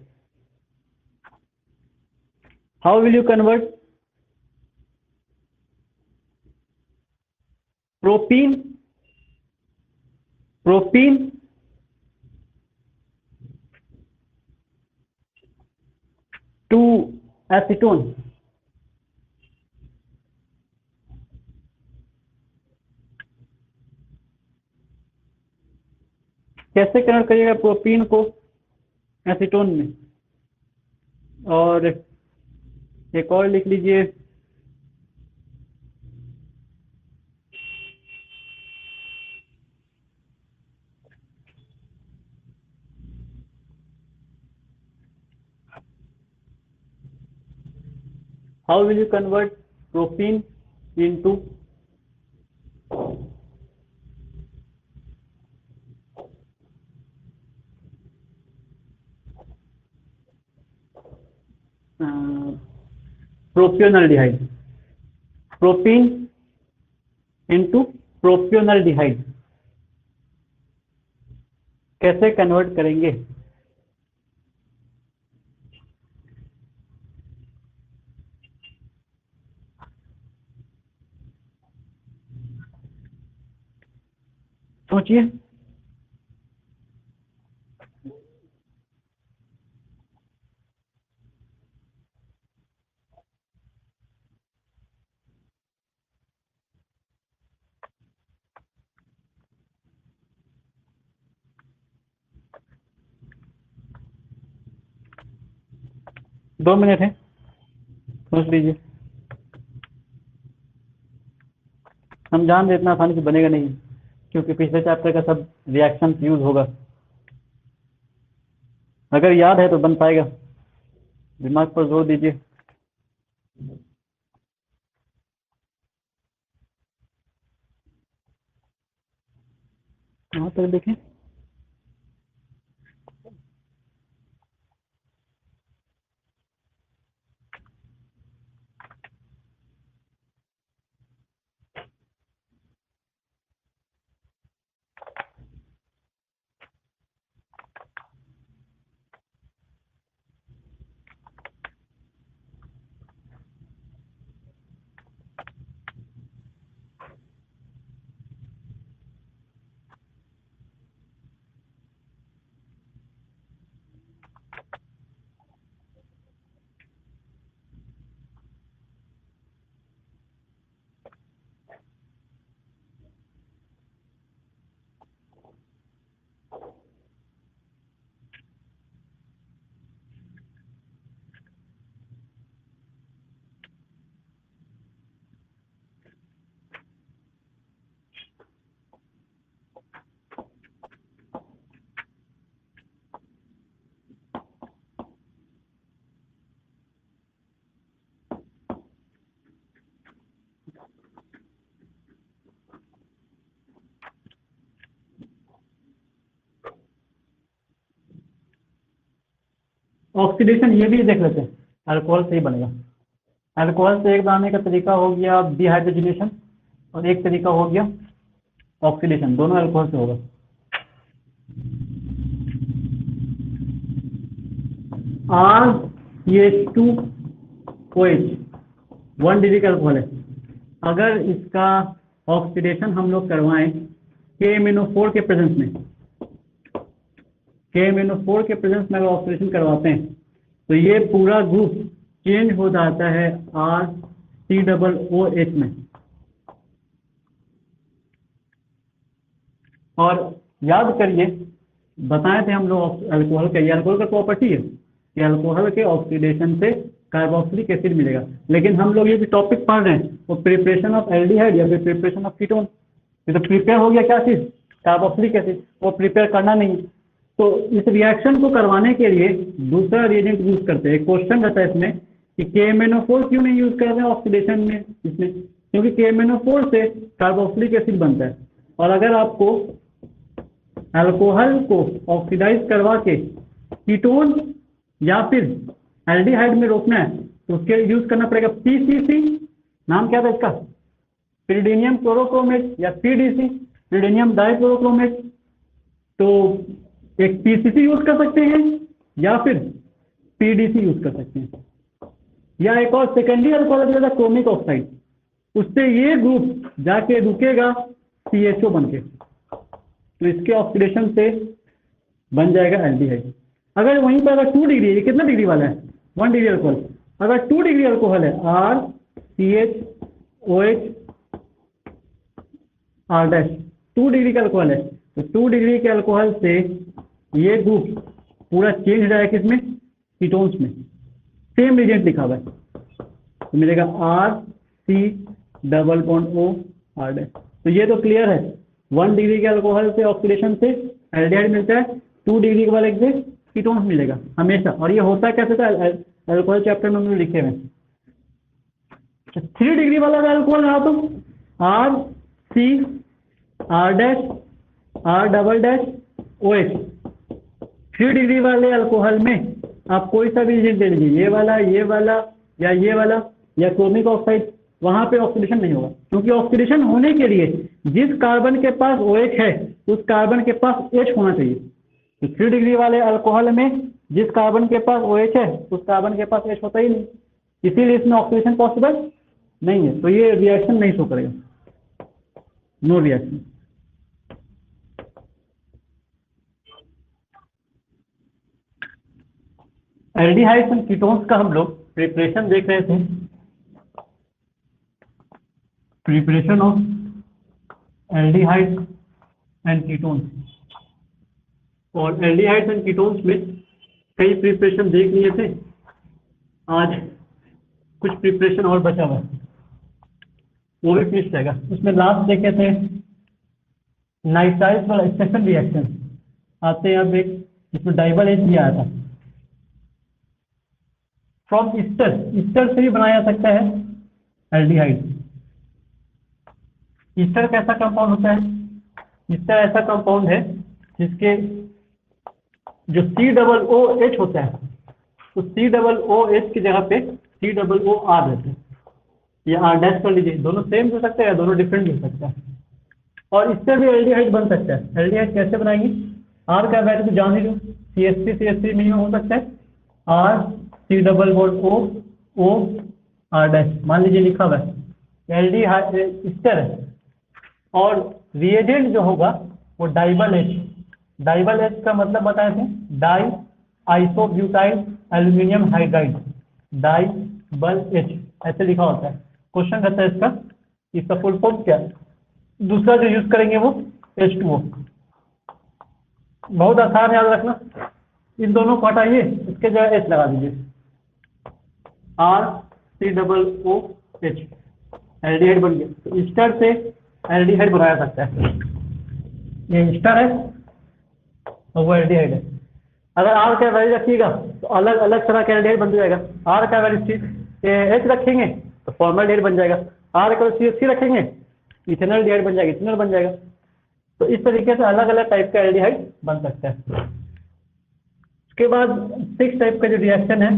How will you convert propene propene to acetone, कैसे कन्वर्ट करिएगा प्रोपीन को एसीटोन में। और एक और लिख लीजिए, how will you convert propene into propionaldehyde, propene into propionaldehyde कैसे कन्वर्ट करेंगे। सोचिए, 2 मिनट है, सोच लीजिए। हम जान रहे इतना आसानी से बनेगा नहीं, क्योंकि पिछले चैप्टर का सब रिएक्शन यूज होगा। अगर याद है तो बन पाएगा, दिमाग पर जोर दीजिए। कहाँ तक देखें? ऑक्सीडेशन ये भी देख लेते हैं, अल्कोहल से ही बनेगा। अल्कोहल से एक बनाने का तरीका हो गया डिहाइड्रोजनेशन, और एक तरीका हो गया ऑक्सीडेशन, दोनों अल्कोहल से होगा। R CH2OH 1 डिग्री का अल्कोहल है। अगर इसका ऑक्सीडेशन हम लोग करवाएं KMnO4 के प्रेजेंस में, KMnO4 के प्रेजेंस में अगर ऑक्सीडेशन करवाते हैं तो ये पूरा ग्रुप चेंज हो जाता है RCOOH में। और याद करिए, बताए थे हम लोग अल्कोहल का, ये अल्कोहल का प्रॉपर्टी है कि अल्कोहल के ऑक्सीडेशन से कार्बोक्सिलिक एसिड मिलेगा। लेकिन हम लोग ये जो टॉपिक पढ़ रहे हैं वो प्रिपरेशन ऑफ एल्डिहाइड या फिर प्रिपरेशन ऑफ कीटोन। ये तो प्रिपेयर हो गया क्या चीज़, कार्बोक्सिलिक एसिड, वो प्रिपेयर करना नहीं। तो इस रिएक्शन को करवाने के लिए दूसरा रिएजेंट यूज करते हैं। क्वेश्चन रहता है इसमें कि KMnO4 क्यों नहीं यूज कर रहे हैं ऑक्सीडेशन में इसमें, क्योंकि KMnO4 से कार्बोक्सिलिक एसिड बनता है। और अगर आपको अल्कोहल को ऑक्सीडाइज करवा के कीटोन या फिर एल्डिहाइड में रोकना है तो उसके लिए यूज करना पड़ेगा PCC, नाम क्या था इसका, पिरिडीनियम क्लोरोक्रोमेट, या PDC, पिरिडीनियम डाइक्लोरोक्रोमेट। तो एक PCC यूज कर सकते हैं या फिर PDC यूज कर सकते हैं, या एक और सेकेंडरी अल्कोहल क्रोमिक ऑक्साइड, उससे ये ग्रुप जाके रुकेगा CHO बन के, तो इसके ऑक्सीडेशन से बन जाएगा एल्डिहाइड। अगर वहीं पर अगर 2 डिग्री, ये कितना डिग्री वाला है, 1 डिग्री अल्कोहल, अगर 2 डिग्री अल्कोहल है RCHOH R' 2 डिग्री का अल्कोहल है, तो 2 डिग्री के अल्कोहल से ये ग्रुप पूरा चेंज हो जाएगा किसमें, कीटोन्स में। सेम रिएजेंट लिखा हुआ है तो मिलेगा RC≡O R'। तो ये तो क्लियर है, 1 डिग्री के अल्कोहल से ऑक्सीडेशन से एल्डिहाइड मिलता है, 2 डिग्री वाले से कीटोन्स मिलेगा हमेशा। और ये होता कैसे था, अल्कोहल चैप्टर में हम लोग लिखे हुए। 3 डिग्री वाला अगर अल्कोहल रहा तो RC R'(R"OH। 3 डिग्री वाले अल्कोहल में आप कोई सा भी रिएजेंट ले लीजिए, ये वाला, ये वाला, या ये वाला, या क्रोमिक ऑक्साइड, वहां पे ऑक्सीडेशन नहीं होगा। क्योंकि ऑक्सीडेशन होने के लिए जिस कार्बन के पास OH है उस कार्बन के पास H होना चाहिए। तो 3 डिग्री वाले अल्कोहल में जिस कार्बन के पास OH है उस कार्बन के पास H होता ही नहीं, इसीलिए इसमें ऑक्सीडेशन पॉसिबल नहीं है। तो ये रिएक्शन नहीं शो करेगा, no reaction. Aldehydes and ketones का हम लोग प्रिपरेशन देख रहे थे, preparation of aldehydes and ketones. और एल्डिहाइड्स एंड कीटोन्स में कई प्रिपरेशन देख लिए थे। आज कुछ प्रिपरेशन और बचा हुआ है, वो भी फिनिश रहेगा। उसमें लास्ट देखे थे नाइट्राइल वाला स्टेशन रिएक्शन आते हैं। अब एक इसमें डाइबल एच भी आया था। फ्रॉम ईस्टर, ईस्टर से भी बनाया जा सकता है एल्डिहाइड। ईस्टर कैसा कंपाउंड होता है? ईस्टर ऐसा कंपाउंड है जिसके जो COOH होता है, तो COOH की जगह पे COOR रहता है, या R डैश कर लीजिए। दोनों सेम हो सकता है या दोनों डिफरेंट हो सकता है। और इससे भी एल्डिहाइड बन सकता है। एल्डिहाइड कैसे बनाएंगे? R का वैल्यू तो जान ही लो, CH3 मिनिमम हो सकता है, R C double bond O R dash मान लीजिए लिखा हुआ है एल्डिहाइड ईस्टर है। और रिएजेंट जो होगा वो डाइबल एच। डाइबल एच का मतलब बताए थे diisobutyl aluminium hydride, DIBAL H ऐसे लिखा होता है। क्वेश्चन रहता है इसका फुल फॉर्म क्या है? दूसरा जो यूज करेंगे वो H2O। बहुत आसान याद रखना, इन दोनों को हटाइए, इसके जगह H लगा दीजिए, RCOOH एल्डिहाइड बन गया। तो ईस्टर से एल्डिहाइड बनाया सकता है। ये ईस्टर है और वो एल्डिहाइड है। अगर R का वैल्यू रखिएगा तो अलग अलग तरह का एल्डिहाइड बन जाएगा। R का वैल्यू H रखेंगे तो फॉर्मल्डिहाइड बन जाएगा। R का CH3 रखेंगे इथेनॉल्डिहाइड बन जाएगा, इथेनॉल बन जाएगा। तो इस तरीके से अलग अलग टाइप का एल्डिहाइड बन सकता है। उसके बाद 6 टाइप का जो रिएक्शन है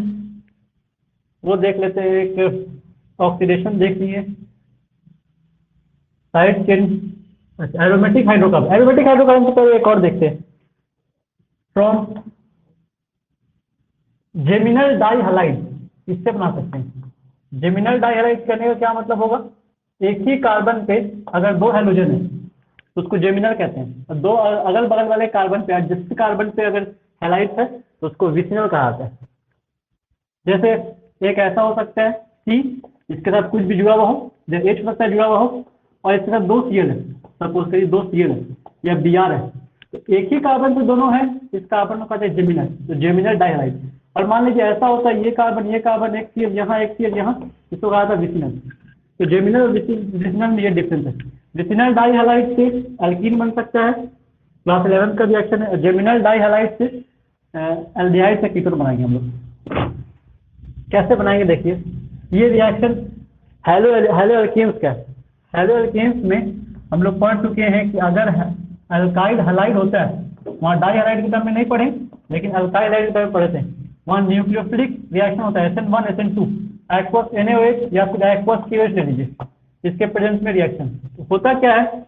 वो देख लेते हैं। एक ऑक्सीडेशन देख लिए, side chain, aromatic hydrocarbon. Aromatic hydrocarbon से पहले एक और देखते हैं। फ्रॉम जेमिनल डाई हैलाइड, इससे बना सकते हैं। जेमिनल डाई हैलाइड करने का क्या मतलब होगा? एक ही कार्बन पे अगर 2 हेलोजन है तो उसको जेमिनल कहते हैं, और 2 अगल बगल वाले कार्बन पे, जिस कार्बन पे अगर हैलाइड है तो उसको विसिनल कहा जाता है। जैसे एक ऐसा हो सकता है C, इसके साथ कुछ भी जुड़ा हुआ हो, जैसे H हो सकता है जुड़ा हुआ हो, और इसके साथ 2 Cl है, सपोज करिए 2 Cl है या Br है, तो एक ही कार्बन पे दोनों है, इस कार्बन को कहते हैं जेमिनल, तो जेमिनल डाइहाइड। और मान लीजिए ऐसा होता है ये कार्बन एक Cl यहाँ, एक Cl यहाँ, इसको कहा था विसिनल। तो जेमिनल और विसिनल में ये डिफरेंस है। विसिनल डाइहाइड से एल्कीन बन सकता है, क्लास 11 का रिएक्शन है। जेमिनल डाइहाइड से एल्डिहाइड से कीटोन बनाएंगे हम लोग। कैसे बनाएंगे देखिए, ये रिएक्शन हेलो एल्केन्स का है। हेलो एल्केन्स में हम लोग पढ़ चुके हैं कि अगर अल्काइल हैलाइड होता है, वहाँ डाई हैलाइड की टर्म में नहीं पढ़े, लेकिन अल्काइल हैलाइड की टर्म में पढ़े थे। वहाँ न्यूक्लियोफिलिक रिएक्शन होता है SN1 SN2, एक्वस NaOH या फिर एक्वस KOH ले लीजिए, इसके प्रेजेंस में रिएक्शन तो होता क्या है,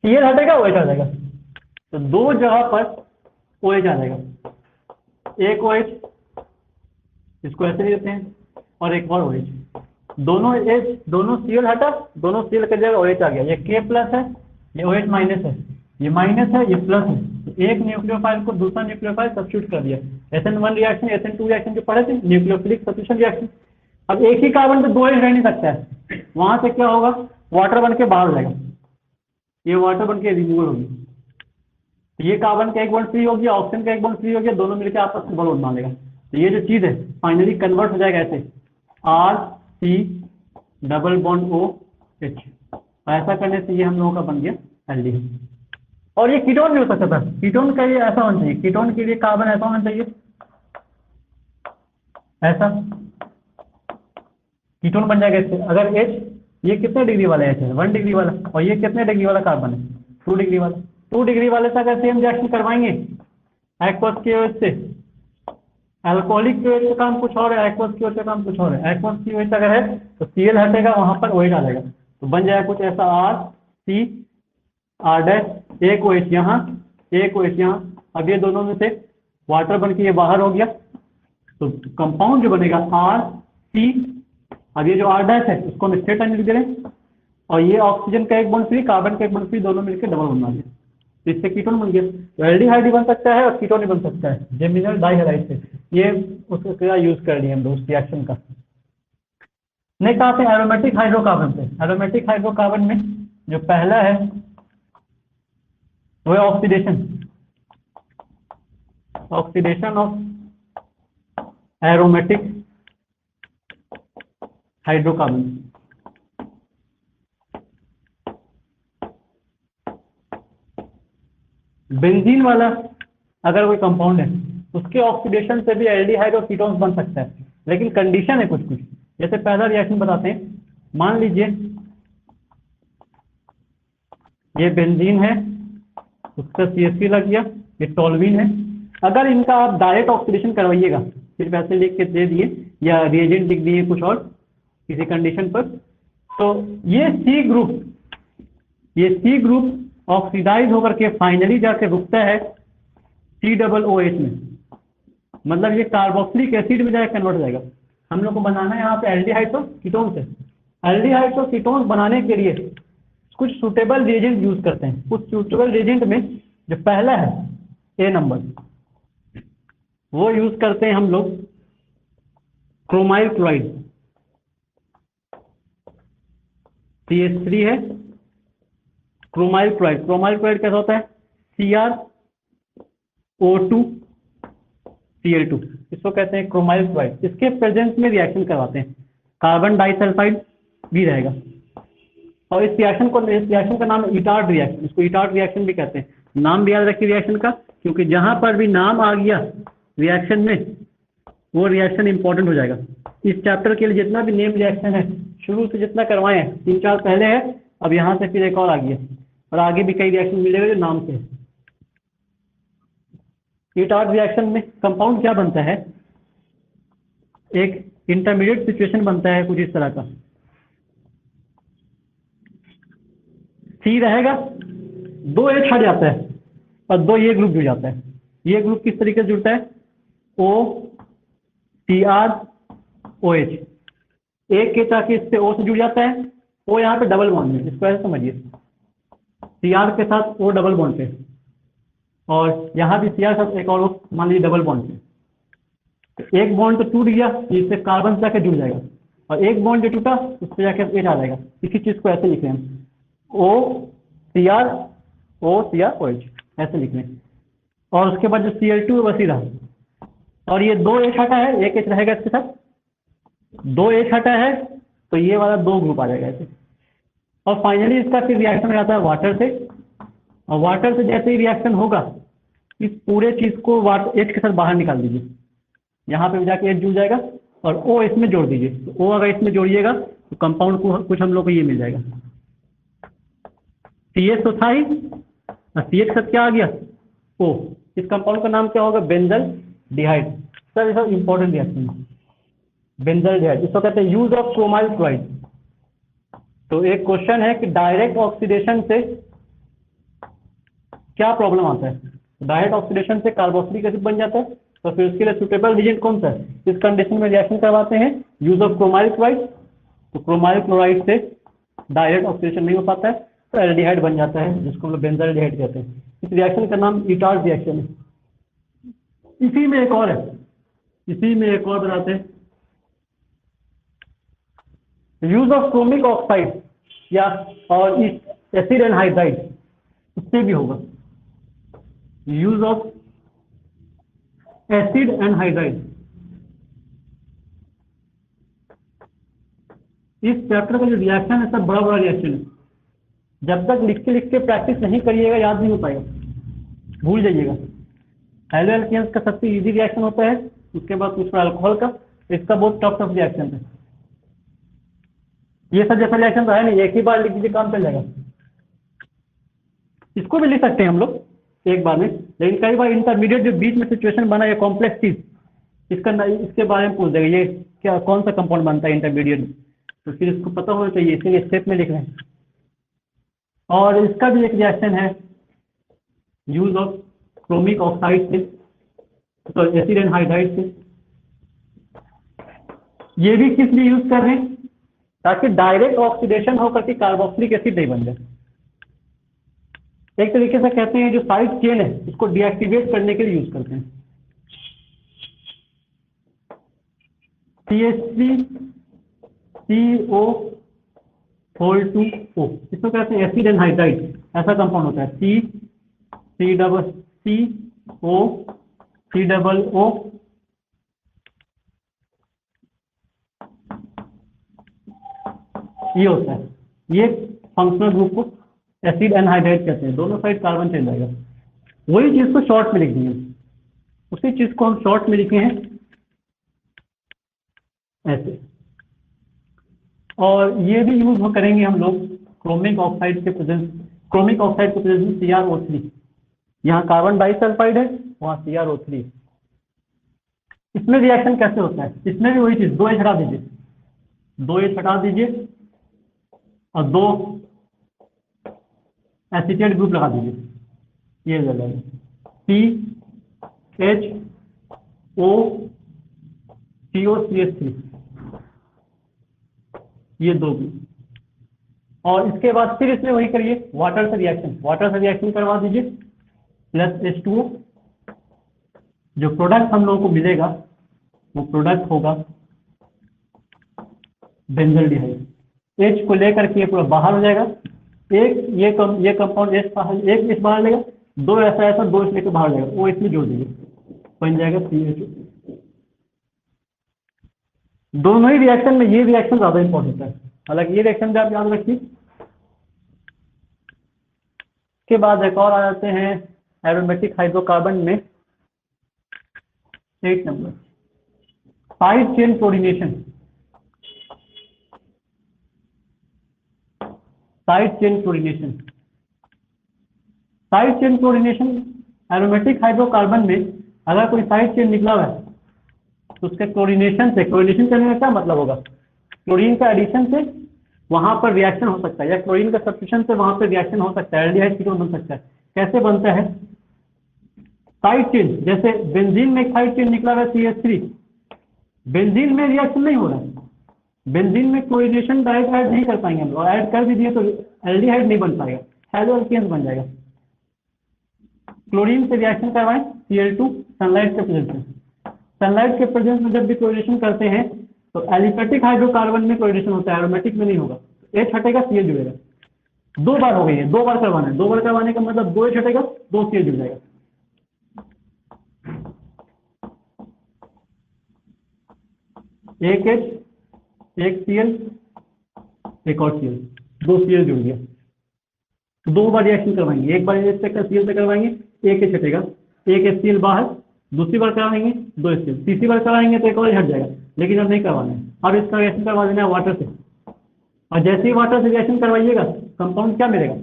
Cl हटेगा OH आ जाएगा, तो 2 जगह पर OH आ जाएगा। एक OH, इसको ऐसे लिखते हैं, और एक और OH, दोनों H, दोनों Cl हटा, दोनों Cl की जगह OH आ गया। ये K प्लस है, ये OH माइनस है, ये माइनस है, ये प्लस है, तो एक न्यूक्लियोफाइल को दूसरा न्यूक्लियोफाइल सब्स्टिट्यूट कर दिया। SN1 रिएक्शन, SN2 रिएक्शन जो पढ़े थे, न्यूक्लियोफिलिक सब्स्टिट्यूशन रिएक्शन। अब एक ही कार्बन पे 2 H रह नहीं सकता है, वहां से क्या होगा, वाटर बन के बाहर हो जाएगा, ये वाटर बन के रिमूवल होगी। ये कार्बन का एक बॉन्ड फ्री हो गया, ऑक्सीजन का एक बॉन्ड फ्री हो गया, दोनों मिलकर आपस में बॉन्ड बना लेगा। तो ये जो चीज है फाइनली कन्वर्ट हो जाएगा ऐसे RC डबल बॉन्ड OH। ऐसा करने से ये हम लोगों का बन गया एल्डिहाइड। और ये कीटोन भी हो सकता था। कीटोन का ये ऐसा होना चाहिए, कीटोन के लिए कार्बन ऐसा होना चाहिए, ऐसा कीटोन बन जाएगा इससे। अगर H, ये कितने डिग्री वाला H है, 1 डिग्री वाला, और ये कितने डिग्री वाला कार्बन है, 2 डिग्री वाला। 2 डिग्री वाले से अगर सेम रिएक्शन करवाएंगे एक्वस KOH से, अल्कोहलिक KOH का काम कुछ और है, एक्वस KOH का काम कुछ और है। एक्वस KOH अगर है तो Cl हटेगा, वहां पर OH आ जाएगा, तो बन जाएगा कुछ ऐसा RC R डैश, एक OH यहाँ, एक OH यहाँ। अब ये दोनों में से वाटर बन के ये बाहर हो गया, तो कंपाउंड जो बनेगा RC। अब ये जो R डैश है उसको हम स्ट्रेट लाइन लिख दे रहे हैं, और ये ऑक्सीजन का एक बॉन्ड फ्री, कार्बन का एक बॉन्ड फ्री, दोनों मिलकर डबल बना दिया, तो इससे कीटोन बन गया। तो एल्डिहाइड बन सकता है और कीटोन भी बन सकता है जेमिनल डाइहाइड से। ये उसका क्या यूज कर लिए हम लोग रिएक्शन का। नेक्स्ट आते हैं एरोमेटिक हाइड्रोकार्बन पे। एरोमेटिक हाइड्रोकार्बन में जो पहला है वो है oxidation. Oxidation of aromatic hydrocarbon. Benzene वाला अगर कोई कंपाउंड है उसके ऑक्सीडेशन से भी एल्डिहाइड और कीटोन्स बन सकता है, लेकिन कंडीशन है कुछ कुछ। जैसे पहला रिएक्शन बताते हैं, मान लीजिए ये बेंजीन है, उसका CH3 लग गया, ये टोल्यूइन है। अगर इनका आप डायरेक्ट ऑक्सीडेशन करवाइएगा, सिर्फ ऐसे लिख के दे दिए या रिएजेंट लिख दिए कुछ और किसी कंडीशन पर, तो ये सी ग्रुप ऑक्सीडाइज होकर के फाइनली जाके रुकता है COOH में, मतलब ये कार्बोक्सिलिक एसिड में जाकर कन्वर्ट हो जाएगा। हम लोग को बनाना है यहाँ पे एल्डिहाइड और कीटोन से। एल्डिहाइड और कीटोन बनाने के लिए कुछ सूटेबल रिएजेंट यूज करते हैं। कुछ सूटेबल रिएजेंट में जो पहला है ए नंबर, वो यूज करते हैं हम लोग क्रोमाइल क्लोराइड। CH3 है, क्रोमाइल क्लोराइड। क्रोमाइल क्लोराइड कैसा होता है? CrO2Cl2, इसको कहते हैं क्रोमाइल क्लोराइड। इसके प्रेजेंस में रिएक्शन करवाते हैं, कार्बन डाइसल्फाइड भी रहेगा। और इस रिएक्शन का नाम इटार्ड रिएक्शन, इसको इटार्ड रिएक्शन भी कहते हैं। नाम भी याद रखिए रिएक्शन का, क्योंकि जहां पर भी नाम आ गया रिएक्शन में वो रिएक्शन इंपॉर्टेंट हो जाएगा। इस चैप्टर के लिए जितना भी नेम रिएक्शन है शुरू से जितना करवाए हैं, 3-4 पहले है, अब यहाँ से फिर एक और आ गया, और आगे भी कई रिएक्शन मिलेगा जो नाम से है। इटार्ड रिएक्शन में कंपाउंड क्या बनता है? एक इंटरमीडिएट सिचुएशन बनता है कुछ इस तरह का। C रहेगा, 2 H हट जाता है और 2 ये ग्रुप जुड़ जाता है। ये ग्रुप किस तरीके से जुड़ता है? OCrOH, एक के जाके इससे O से जुड़ जाता है। O यहाँ पे डबल बॉन्ड में, इसको ऐसे समझिए, Cr के साथ O डबल बॉन्ड पे, और यहाँ भी Cr के साथ एक और O मान लीजिए डबल बॉन्ड पे। तो एक बॉन्ड तो टूट गया, इससे कार्बन जाके जुड़ जाएगा, और एक बॉन्ड जो टूटा उससे जाके H आ जाएगा। इसी चीज को ऐसे लिख रहे हैं, OCrOH ऐसे लिख रहे हैं। और उसके बाद जो Cl2 वैसे रहा, और ये 2 H हटा है, एक H रहेगा इसके साथ, 2 H हटा है, तो ये वाला 2 ग्रुप आ जाएगा ऐसे। और फाइनली इसका फिर रिएक्शन हो जाता है वाटर से, और वाटर से जैसे ही रिएक्शन होगा, इस पूरे चीज को H के साथ बाहर निकाल दीजिए, यहाँ पे जाके H जुड़ जाएगा, और O इसमें जोड़ दीजिए। तो O अगर इसमें जोड़िएगा तो कंपाउंड को कुछ हम लोग को ये मिल जाएगा। CH तो था ही, और CH के साथ क्या आ गया? O। इस कंपाउंड का नाम क्या होगा? बेंजल डिहाइड। सर ये सब इंपॉर्टेंट रिएक्शन है, बेंजल डिहाइड। इसको कहते हैं यूज ऑफ क्रोमाइल क्लोराइड। तो एक क्वेश्चन है कि डायरेक्ट ऑक्सीडेशन से क्या प्रॉब्लम आता है? डायरेक्ट ऑक्सीडेशन से कार्बोक्सिलिक एसिड बन जाता है, तो फिर उसके लिए सुटेबल रिएजेंट कौन सा है? इस कंडीशन में रिएक्शन करवाते हैं यूज ऑफ क्रोमाइल क्लोराइड। तो क्रोमाइल क्लोराइड से डायरेक्ट ऑक्सीडेशन नहीं हो पाता है, तो एल्डिहाइड बन जाता है, जिसको हम लोग बेंजल डिहाइड कहते हैं। इस रिएक्शन का नाम इटार्ड रिएक्शन है। इसी में एक और है, इसी में एक और बनाते हैं, यूज ऑफ क्रोमिक ऑक्साइड या और एसिड एनहाइड्राइड, उससे भी होगा। यूज ऑफ एसिड एनहाइड्राइड, इस चैप्टर का जो रिएक्शन है सब बड़ा बड़ा रिएक्शन है। जब तक लिख के प्रैक्टिस नहीं करिएगा याद नहीं हो पाएगा, भूल जाइएगा। हेलो एल्केन्स का सबसे इजी रिएक्शन होता है, उसके बाद कुछ अल्कोहल का, इसका बहुत टफ रिएक्शन है। ये सब जैसा रिएक्शन तो है नहीं, एक ही बार लिख दीजिए काम चल जाएगा। इसको भी लिख सकते हैं हम लोग एक बार में, लेकिन कई बार इंटरमीडिएट जो बीच में सिचुएशन बना है कॉम्प्लेक्स चीज, इसके बारे में पूछ देगा, ये क्या कौन सा कंपाउंड बनता है इंटरमीडिएट में, तो फिर इसको पता होना चाहिए, इसलिए स्टेप में लिख रहे हैं। और इसका भी एक रिएक्शन है यूज ऑफ क्रोमिक ऑक्साइड से, तो एसिड एनहाइड्राइड से। ये भी किस लिए यूज कर रहे हैं? ताकि डायरेक्ट ऑक्सीडेशन होकर के कार्बोक्सिलिक एसिड नहीं बन जाए। एक तरीके से कहते हैं जो साइड चेन है उसको डीएक्टिवेट करने के लिए यूज करते हैं। CH3CO4 इसको कहते हैं एसिड एनहाइड्राइड। ऐसा कंपाउंड होता है CCO3OO ये होता है, ये फंक्शनल ग्रुप को एसिड एनहाइड्राइड कहते हैं, दोनों साइड कार्बन चल जाएगा। वही चीज को शॉर्ट में लिख दिए, उसी चीज को हम शॉर्ट में लिखे हैं ऐसे। और ये भी यूज करेंगे हम लोग क्रोमिक ऑक्साइड के प्रेजेंस, क्रोमिक ऑक्साइड के प्रेजेंस में CrO3, यहाँ कार्बन डाइसल्फाइड है, वहाँ CrO3। इसमें रिएक्शन कैसे होता है, इसमें भी वही चीज, 2H हटा दीजिए, 2H हटा दीजिए और 2 एसिटेट ग्रुप लगा दीजिए, ये जगह CHO COCH3, ये 2 ग्रुप। और इसके बाद फिर इसमें वही करिए, वाटर से रिएक्शन करवा दीजिए, प्लस H2O। जो प्रोडक्ट हम लोगों को मिलेगा वो प्रोडक्ट होगा बेंजल्डिहाइड। H को लेकर के ये पूरा बाहर हो जाएगा, एक ये कंपाउंड H बाहर, एक H बाहर लेगा, 2 ऐसा 2 H लेकर बाहर जाएगा, वो इसमें जोड़ दीजिए, बन जाएगा CHO। दोनों ही रिएक्शन में ये रिएक्शन ज्यादा इंपॉर्टेंट है, हालांकि ये रिएक्शन भी आप याद रखिए। के बाद एक और आ जाते हैं एरोमेटिक हाइड्रोकार्बन में, 8 number, side chain coordination. Side chain coordination aromatic hydrocarbon में अगर कोई साइड चेन निकला हुआ है तो उसके कोऑर्डिनेशन करने का क्या मतलब होगा, क्लोरीन का एडिशन से वहां पर रिएक्शन हो सकता है, या क्लोरीन का सब्स्टिट्यूशन से वहां पर रिएक्शन हो सकता है, एल्डिहाइड कीटोन बन सकता है। कैसे बनता है साइड चेन, जैसे बेंजीन में एक साइड चेन निकला हुआ है CH3, बेंजीन में रिएक्शन नहीं हो रहा है, बेंजीन में कोऑर्डिनेशन डायरेक्ट ऐड नहीं कर पाएंगे हम, और ऐड कर भी दिए तो एल्डिहाइड नहीं बन पाएगा, हेलोअल्केन्स बन जाएगा। क्लोरीन से रिएक्शन करवाएं Cl2 सनलाइट के प्रेजेंस में, सनलाइट के प्रेजेंस में जब भी कोऑर्डिनेशन करते हैं तो एलिफेटिक हाइड्रोकार्बन में कोऑर्डिनेशन होता है, एरोमेटिक में नहीं होगा। H हटेगा Cl जुड़ेगा, 2 बार हो गई है, 2 बार करवाना है, 2 बार करवाने का मतलब 2H हटेगा, 2 Cl जुड़ जाएगा। एक H, एक Cl, एक और Cl, 2 Cl जुड़ गया। 2 बार रिएक्शन करवाएंगे, एक बार H से Cl से करवाएंगे, एक H हटेगा, एक HCl बाहर, दूसरी बार करवाएंगे 2 HCl, तीसरी बार कराएंगे तो एक और हट जाएगा, लेकिन अब नहीं करवाना है, अब इसका रिएक्शन करवा देना है वाटर से। और जैसे ही वाटर से रिएक्शन करवाइएगा कंपाउंड क्या मिलेगा,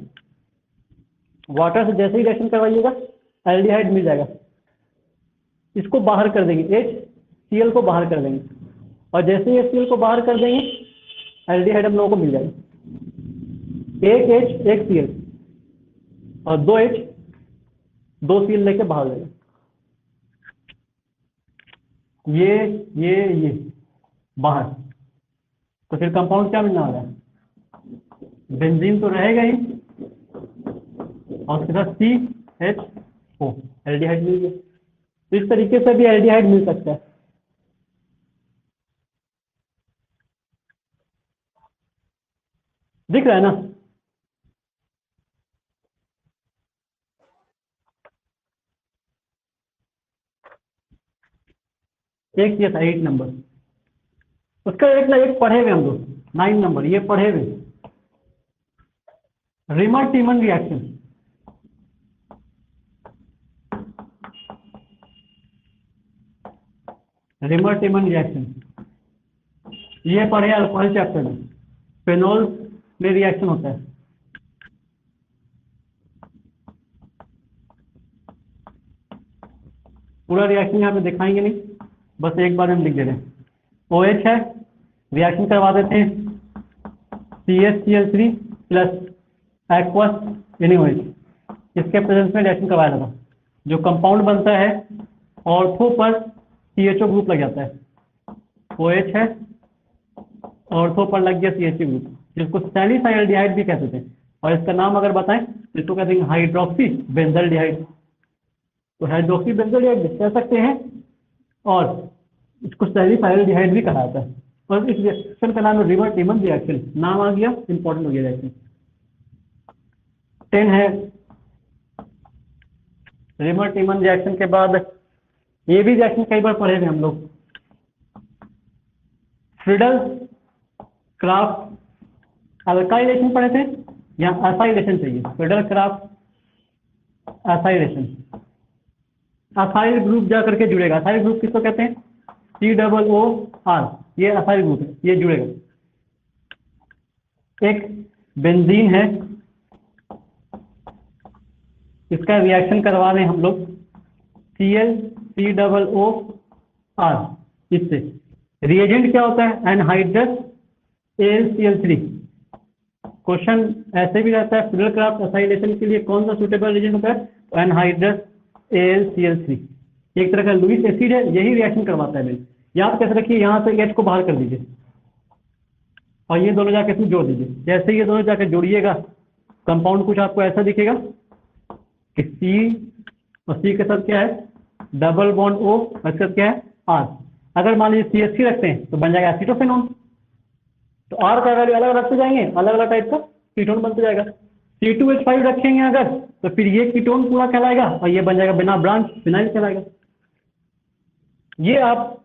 वाटर से जैसे ही रिएक्शन करवाइएगा एल्डिहाइड मिल जाएगा। इसको बाहर कर देंगे, HCl को बाहर कर देंगे, और जैसे ही HCl को बाहर कर देंगे एल्डिहाइड हम लोगों को मिल जाएगा। एक H, एक Cl और 2H, 2 Cl लेके बाहर जाएगा। ये बाहर, तो फिर कंपाउंड क्या मिलने वाला है, बेंजीन तो रहेगा ही, और उसके साथ CHO, एल्डिहाइड मिल गया। इस तरीके से भी एल्डिहाइड मिल सकता है। दिख रहा है ना, एक ये था 8 नंबर, उसका एक ना एक पढ़े हुए हम लोग 9 नंबर, ये पढ़े हुए रिमर टीमन रिएक्शन। रिमर टीमन रिएक्शन ये पढ़े अल्कोहल चैप्टर में, फेनॉल में रिएक्शन होता है। पूरा रिएक्शन यहाँ पे दिखाएंगे नहीं, बस एक बार हम लिख दे रहे हैं। OH है, रिएक्शन करवा देते हैं CHCl3 प्लस एक्वस NaOH, इसके प्रेजेंस में रिएक्शन करवाया था, जो कंपाउंड बनता है ऑर्थो पर CHO ग्रुप लग जाता है। OH है, ऑर्थो पर लग गया CHO ग्रुप, जिसको सैलिसाइल्डिहाइड भी कहते थे, और इसका नाम अगर बताएं तो इसको कहते हैं हाइड्रोक्सी बेंजल्डिहाइड। तो हाइड्रोक्सी बेंजल्डिहाइड भी कह सकते हैं, और इसको सैलिसाइल्डिहाइड भी कहा जाता है, और इस रिएक्शन का नाम है रिमर टीमन रिएक्शन। नाम आ गया, इंपॉर्टेंट हो गया रिएक्शन। 10 है रिमर टीमन रिएक्शन के बाद ये भी रिएक्शन कई बार पढ़े थे हम लोग, फ्रीडल क्राफ्ट अल्काइलेशन पढ़े थे या असाइलेशन चाहिए? Fiddle craft acylation, acyl group जा करके जुड़ेगा। असाइल ग्रुप किसको कहते हैं? COOR, ये असाइल ग्रुप है, ये जुड़ेगा। एक बेंजीन है, इसका रिएक्शन करवा रहे हैं हम लोग ClCOOR, इससे रिएजेंट क्या होता है? Anhydrous AlCl3। क्वेश्चन ऐसे भी रहता है फिडल क्राफ्ट असाइलेशन के लिए कौन सा सुटेबल रिएजेंट होता है? एनहाइड्रस AlCl3, एक तरह का लुईस एसिड है, यही रिएक्शन करवाता है। याद कैसे रखिए, यहाँ से H को बाहर कर दीजिए और ये दोनों जाके इसमें जोड़ दीजिए। जैसे ये दोनों जाके जोड़िएगा कंपाउंड कुछ आपको ऐसा दिखेगा कि C और C के साथ क्या है? डबल बॉन्ड O, और इसके साथ क्या है? R। अगर मान लीजिए CH3 रखते हैं तो बन जाएगा एसिटोफेनॉन। तो R का वैल्यू अलग अलग रखते जाएंगे, अलग अलग टाइप का कीटोन बनते जाएगा। C2H5 रखेंगे अगर तो फिर ये कीटोन पूरा कहलाएगा और ये बन जाएगा बिना ब्रांच फिनाइल कहलाएगा। ये आप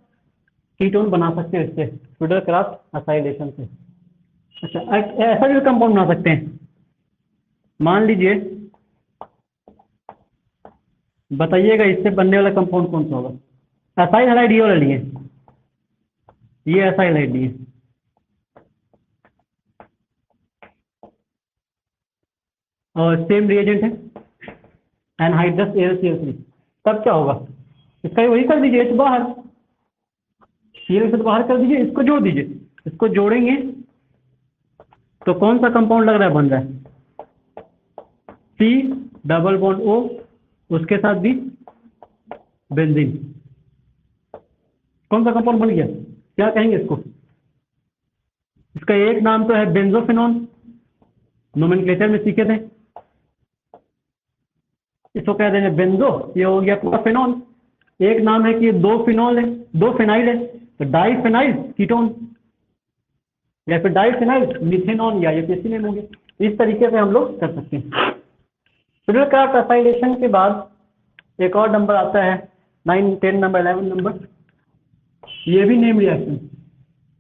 कीटोन बना सकते हैं इससे, फिडल क्राफ्ट असाइलेशन से। अच्छा, ऐसा भी कंपाउंड बना सकते हैं। मान लीजिए, बताइएगा इससे बनने वाला कंपाउंड कौन सा होगा? असाइल हैलाइड ये वाला लिए, ये असाइल हैलाइड लिए, और सेम रिएजेंट है एनहाइड्रस AlCl3। तब क्या होगा? इसका वही कर दीजिए, H बाहर, Cl से बाहर कर दीजिए, इसको जोड़ दीजिए। इसको जोड़ेंगे तो कौन सा कंपाउंड लग रहा है बन रहा है? C डबल बॉन्ड O, उसके साथ भी बेंजीन। कौन सा कंपाउंड बन गया? क्या कहेंगे इसको? इसका एक नाम तो है बेंजोफेनॉन, नोमेनक्लेचर में सीखे थे। इसको कह देंगे बेंजो, ये हो गया पूरा फेनॉल। एक नाम है कि दो फिनॉल है, दो फिनाइल है, तो डाइफेनाइल कीटोन, या फिर डाइफेनाइल मिथेनॉन, या ये किसी नेम होंगे। इस तरीके से हम लोग कर सकते हैं। फिडल क्राफ्ट असाइलेशन के बाद एक और नंबर आता है 9, 10 नंबर, 11 नंबर, ये भी नेम रिएक्शन,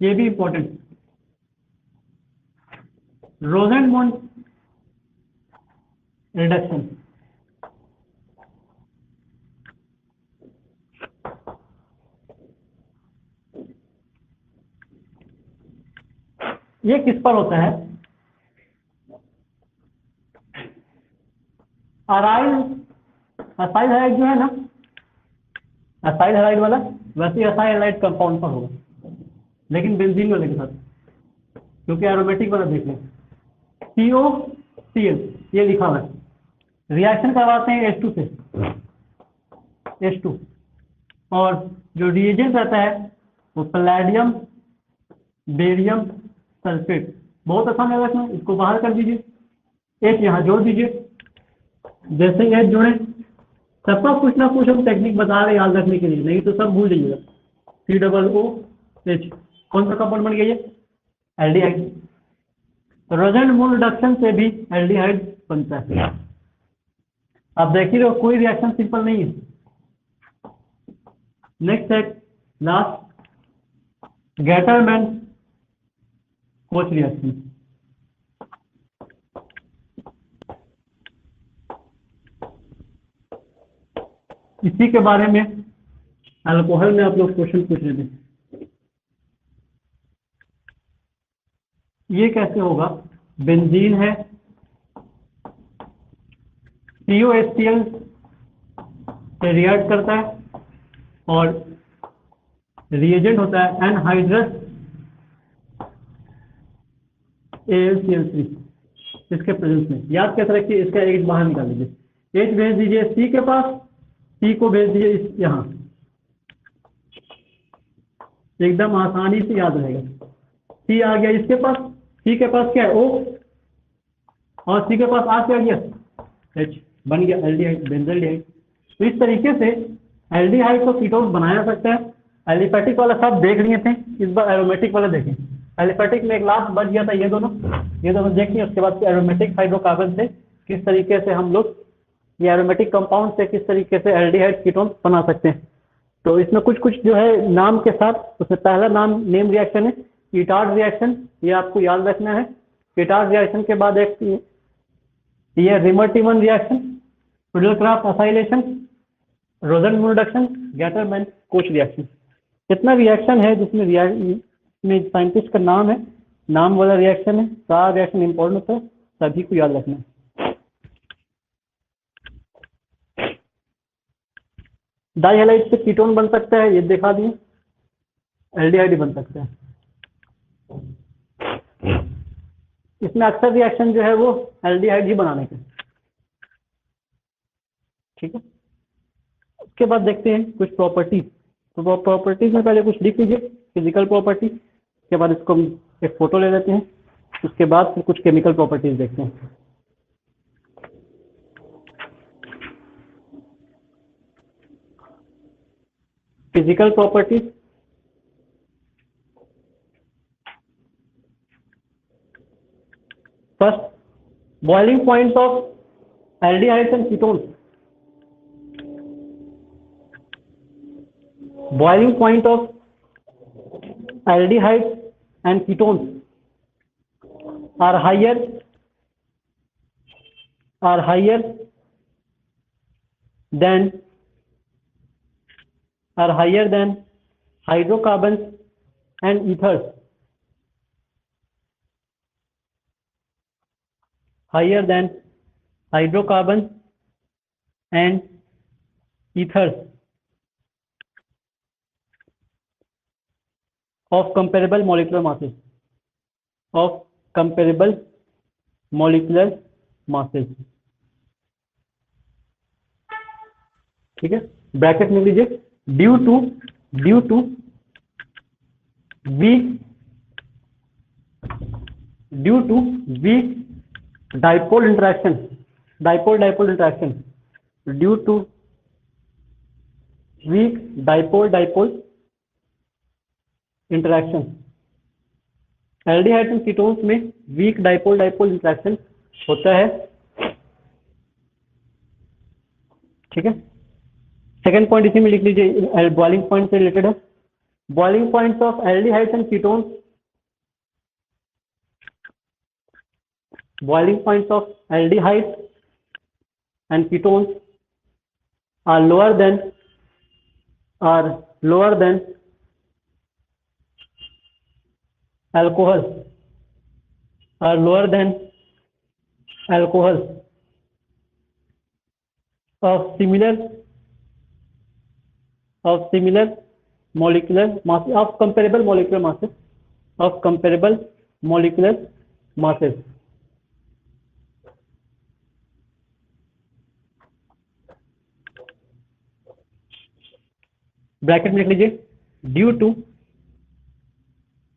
ये भी इंपॉर्टेंट। रोसेनबॉन्ड रिडक्शन। ये किस पर होता है? अराइल असाइल हैलाइड जो है ना, असाइल हैलाइड वाला, वैसे असाइल हैलाइड कंपाउंड पर होगा, लेकिन बेंजीन वाले के साथ, क्योंकि एरोमेटिक वाला देख लें COCl, ये लिखा हुआ है। रिएक्शन करवाते हैं H2 से, H2, और जो रिएजेंट रहता है वो पैलेडियम बेरियम सल्फेट। बहुत आसान है रखना, इसको बाहर कर दीजिए, H यहाँ जोड़ दीजिए। जैसे ही H जोड़े, सबका कुछ ना कुछ हम टेक्निक बता रहे हैं याद रखने के लिए, नहीं तो सब भूल जाइएगा। COOH, कौन सा कंपाउंड बन गया ये? एल्डिहाइड। रोसेनबॉन्ड रिडक्शन से भी एल्डिहाइड बनता है। अब देखिए कोई रिएक्शन सिंपल नहीं है। नेक्स्ट है लास्ट, गैटरमैन कोच रिएक्शन। इसी के बारे में अल्कोहल में आप लोग क्वेश्चन पूछ रहे थे, ये कैसे होगा? बेंजीन है, COHCl से रिएक्ट करता है और रिएजेंट होता है एनहाइड्रस AlCl3 इसके प्रेजेंस में। याद कैसे रखिए, इसका H बाहर निकाल दीजिए, H भेज दीजिए C के पास, C को भेज दीजिए इस यहाँ, एकदम आसानी से याद रहेगा। C आ गया इसके पास, C के पास क्या है? O, और C के पास आ क्या गया? H, बन गया एल्डिहाइड, बेंजल्डिहाइड। तो इस तरीके से एल्डिहाइड को कीटोन बनाया सकता है। एलिफेटिक वाला सब देख लिए थे, इस बार एरोमेटिक वाला देखें। एलिफेटिक में एक लास्ट बच गया था, ये दोनों देखिए। उसके बाद एरोमेटिक हाइड्रोकार्बन से किस तरीके से हम लोग ये एरोमेटिक कंपाउंड से किस तरीके से एल्डिहाइड कीटोन बना सकते हैं। तो इसमें कुछ कुछ जो है नाम के साथ, उसमें पहला नाम नेम रिएक्शन है ईटार्ड रिएक्शन, ये आपको याद रखना है। कीटास रिएक्शन के बाद एक ये Reimer Tiemann reaction, Friedel Crafts acylation, Rosenmund reduction, Gattermann Koch reaction. कितना रिएक्शन है जिसमें साइंटिस्ट का नाम है, नाम वाला रिएक्शन है, सारा रिएक्शन इंपॉर्टेंट है, सभी को याद रखना है। डाइहैलाइड से कीटोन बन सकता है, ये दिखा दिए, एल्डिहाइड बन सकता है। इसमें अक्सर रिएक्शन जो है वो एल्डिहाइड ही बनाने के, ठीक है। उसके बाद देखते हैं कुछ प्रॉपर्टीज। तो प्रॉपर्टीज में पहले कुछ लिख लीजिए, फिजिकल प्रॉपर्टी, उसके बाद इसको हम एक फोटो ले लेते हैं, उसके बाद फिर कुछ केमिकल प्रॉपर्टीज देखते हैं। Physical properties, first boiling points of aldehydes and ketones. Boiling point of aldehydes and ketones are higher than hydrocarbons and ethers. Higher than hydrocarbons and ethers of comparable molecular masses. ठीक है, bracket में लीजिए, due to weak dipole interaction, due to weak dipole interaction. Aldehydes and ketones में weak dipole interaction होता है, ठीक है। Second point इसी में लिख लीजिए, बॉइलिंग पॉइंट से रिलेटेड है। Boiling points of aldehydes and ketones, boiling points of aldehydes and ketones are lower than alcohol of similar molecular mass, of comparable molecular masses। Bracket में लिख लीजिए, due to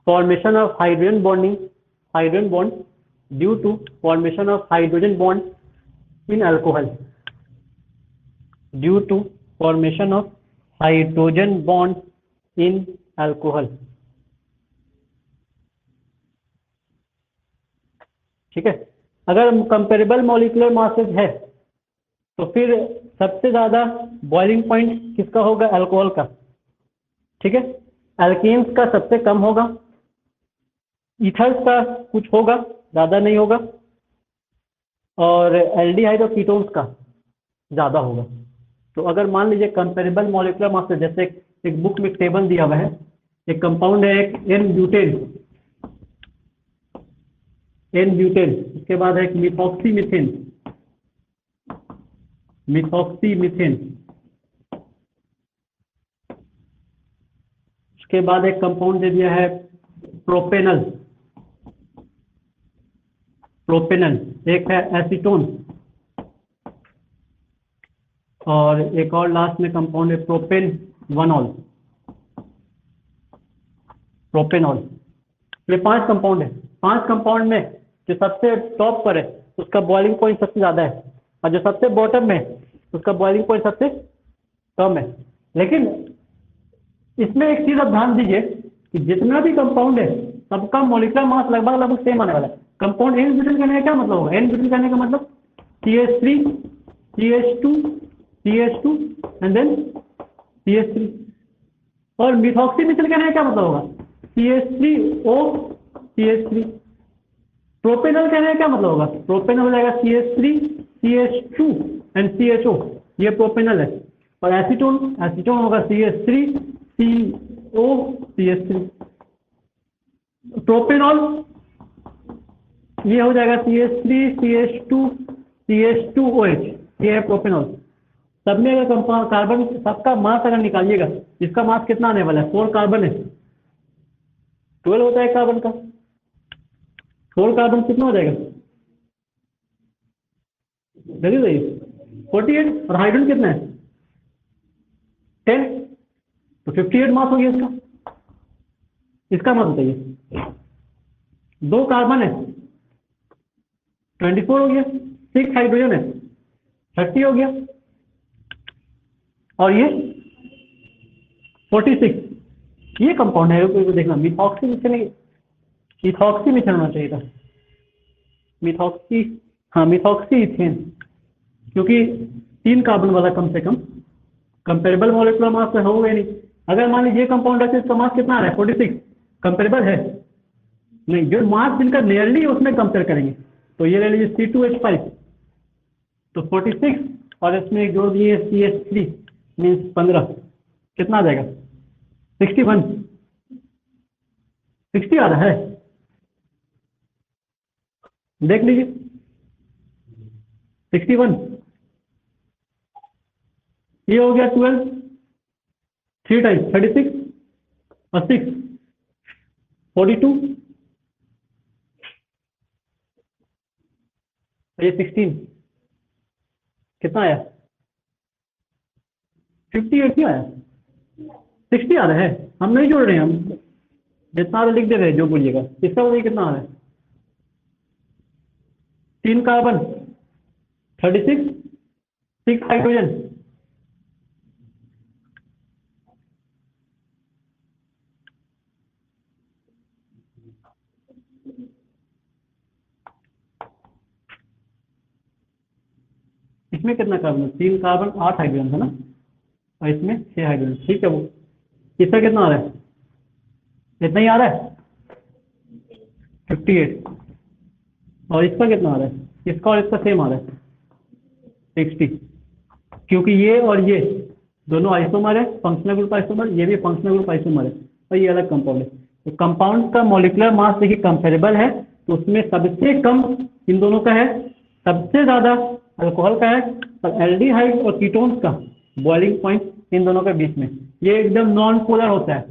formation of hydrogen bond in alcohol, ठीक है। अगर comparable molecular masses है तो फिर सबसे ज्यादा बॉइलिंग पॉइंट किसका होगा? अल्कोहल का, ठीक है। एल्केन्स का सबसे कम होगा, ईथर्स का कुछ होगा, ज्यादा नहीं होगा, और एल्डिहाइड और कीटोन्स का ज्यादा होगा। तो अगर मान लीजिए कंपेरेबल मॉलिक्यूलर मास, जैसे एक बुक में टेबल दिया हुआ है, एक कंपाउंड है एक एन ब्यूटेन, उसके बाद है एक मिथॉक्सीमीथेन, उसके बाद एक कंपाउंड दे दिया है प्रोपेनल, एक है एसीटोन, और एक और लास्ट में कंपाउंड है प्रोपेनॉल। ये 5 कंपाउंड है। 5 कंपाउंड में जो सबसे टॉप पर है उसका बॉइलिंग पॉइंट सबसे ज्यादा है, और जो सबसे बॉटम में उसका बॉइलिंग पॉइंट सबसे कम है। लेकिन इसमें एक चीज आप ध्यान दीजिए कि जितना भी कंपाउंड है सबका मॉलिक्यूलर मास लगभग सेम आने वाला है। कंपाउंड एन ब्यूटेन कहने का क्या मतलब होगा? एन ब्यूटेन कहने का मतलब CH3 CH2 CH2 and then CH3, और मिथॉक्सीमिथिल कहने का क्या मतलब होगा? CH3O CH3। प्रोपेनॉल कहने का क्या मतलब होगा? प्रोपेनॉल हो जाएगा CH3 CH2 एंड CHO, ये प्रोपेनॉल है। और एसीटोन, एसीटोन होगा CH3 CO CH3। प्रोपेनॉल ये हो जाएगा CH3 CH2 CH2OH, ये है प्रोपेनॉल। सब में अगर कार्बन सबका मास अगर निकालिएगा, इसका मास कितना आने वाला है? 4 कार्बन है, 12 होता है कार्बन का, 4 कार्बन कितना हो जाएगा? जल्दी बताइए। 48। और हाइड्रोजन कितना है? 10, तो 58 मास हो गया इसका। इसका मास बताइए। 2 कार्बन है, 24 हो गया, 6 हाइड्रोजन है, 30 हो गया, और ये 46। ये कंपाउंड है, कोई देखना, मिथॉक्सी मिथेन, इथॉक्सी मिथेन होना चाहिए था, मिथॉक्सी, हाँ मिथॉक्सी इथेन, क्योंकि 3 कार्बन वाला कम से कम कंपेरेबल मॉलिक्यूलर मास तो होगा ही नहीं। अगर मान लीजिए कंपाउंड है तो इसका मास कितना आ रहा है? 46, कंपेरेबल है नहीं, जो मास जिनका नियरली उसमें कंपेयर करेंगे। तो ये ले लीजिए C2H5, तो 46, और इसमें एक जोड़ दिए CH3 मीन्स 15, कितना आ जाएगा? 61, 60 आ रहा है, देख लीजिए 61। ये हो गया 12, 3 टाइम्स 36 और 6 42, और ये 16 कितना आया? 58 क्यों आया? 60 आ रहा है, हम नहीं जोड़ रहे हैं, हम जितना लिख दे रहे हैं जो बोलिएगा। इसका बताइए कितना आ रहा है? 3 कार्बन, 36, 6 हाइड्रोजन, इसमें कितना कार्बन? 3 कार्बन, 8 हाइड्रोजन है ना, और इसमें 6 हाइड्रोजन, ठीक है। वो इसका कितना आ रहा है? इतना ही आ रहा है, 58। और इसका कितना आ रहा है? इसका और इसका सेम आ रहा है, 60, क्योंकि ये और ये दोनों आइसोमर है, फंक्शनल ग्रुप आइसोमर, ये भी फंक्शनल ग्रुप आइसोमर है, और ये अलग कंपाउंड है। तो कंपाउंड का मॉलिक्यूलर मास देखिए कंपेरेबल है, तो उसमें सबसे कम इन दोनों का है, सबसे ज्यादा अल्कोहल का है, और एल्डिहाइड और कीटोन्स का बॉइलिंग पॉइंट इन दोनों के बीच में, ये एकदम नॉन पोलर होता है,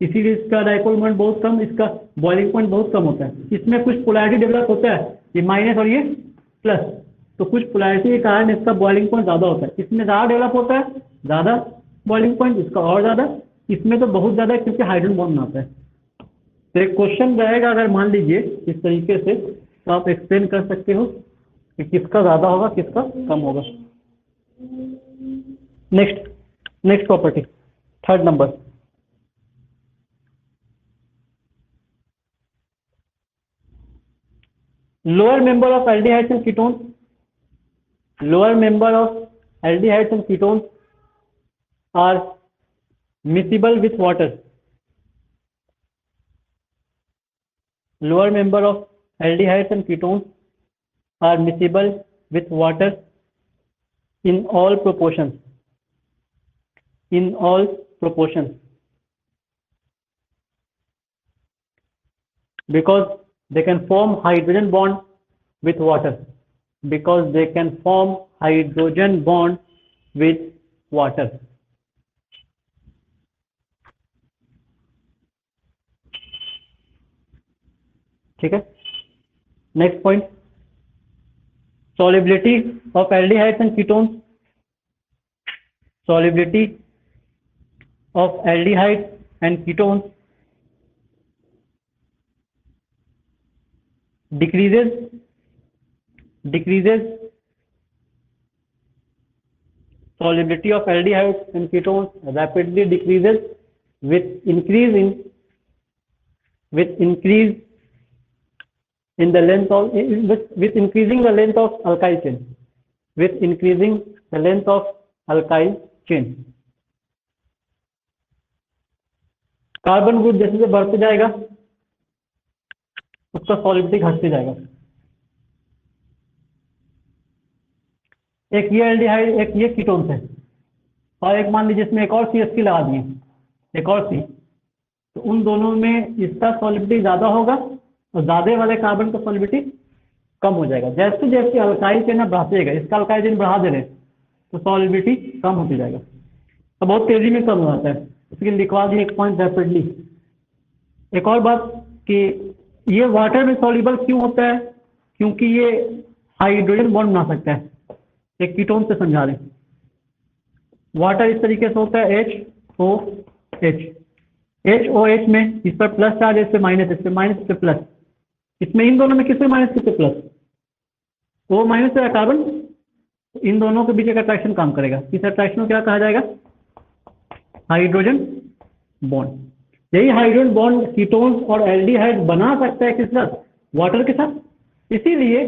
इसीलिए इसका डाइपोल मोमेंट बहुत कम, इसका बॉइलिंग पॉइंट बहुत कम होता है। इसमें कुछ पोलैरिटी डेवलप होता है, ये माइनस और ये प्लस, तो कुछ पोलैरिटी के कारण इसका बॉइलिंग पॉइंट ज़्यादा होता है, इसमें ज़्यादा डेवलप होता है, ज़्यादा बॉइलिंग पॉइंट, इसका और ज़्यादा, इसमें तो बहुत ज़्यादा है क्योंकि हाइड्रोजन बॉन्ड बनाता है। तो एक क्वेश्चन रहेगा, अगर मान लीजिए इस तरीके से, तो आप एक्सप्लेन कर सकते हो कि किसका ज़्यादा होगा किसका कम होगा। Next, next property, third number, lower member of aldehydes and ketones, lower member of aldehydes and ketones are miscible with water, lower member of aldehydes and ketones are miscible with water in all proportions, in all proportions, because they can form hydrogen bond with water, because they can form hydrogen bond with water। ठीक है, next point, solubility of aldehydes and ketones, solubility of aldehydes and ketones decreases solubility of aldehydes and ketones rapidly decreases with increase in the length of with increasing the length of alkyl chain, with increasing the length of alkyl chain। Carbon group जैसे जैसे बढ़ते जाएगा उसका solubility घटते जाएगा। एक ये aldehyde, एक ये कीटोन्स है, और एक मान लीजिए इसमें एक और CH3 लगा दिए, एक और C, तो उन दोनों में इसका सॉलिबिलिटी ज़्यादा होगा और ज़्यादा वाले कार्बन का सॉलिबिलिटी कम हो जाएगा। जैसे जैसे अल्काइल चेन बढ़ाते जाएगा, इसका अल्काइल चेन बढ़ा दे रहे हैं तो सॉलिबिलिटी कम होती जाएगा, तो बहुत तेजी में कम हो जाता है। इसके लिखवा दिए एक पॉइंट रैपिडली। एक और बात कि ये वाटर में सॉल्युबल क्यों होता है, क्योंकि ये हाइड्रोजन बॉन्ड बना सकता है। एक कीटोन से समझा रहे हैं, वाटर इस तरीके से होता है HOH, HOH में इस पर प्लस चार्ज, इस पे माइनस, इस पे माइनस, इस पे प्लस। इसमें इन दोनों में किसमें माइनस, किससे प्लस, वो माइनस से कार्बन, इन दोनों के बीच एक अट्रैक्शन काम करेगा। इस अट्रैक्शन को क्या कहा जाएगा, हाइड्रोजन बॉन्ड। यही हाइड्रोजन बॉन्ड कीटोन्स और एल्डिहाइड बना सकता है किस साथ, वाटर के साथ, इसीलिए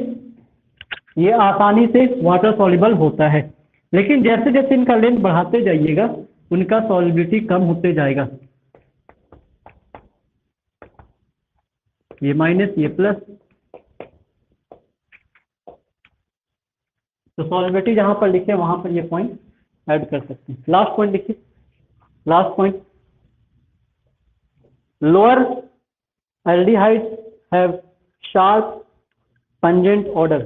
ये आसानी से वाटर सॉल्युबल होता है। लेकिन जैसे जैसे इनका लेंथ बढ़ाते जाइएगा उनका सॉल्युबिलिटी कम होते जाएगा। ये माइनस, ये प्लस, तो सॉल्युबिलिटी जहां पर लिखे वहां पर ये पॉइंट ऐड कर सकते हैं। लास्ट पॉइंट लिखिए, last point, lower aldehydes have sharp pungent odor।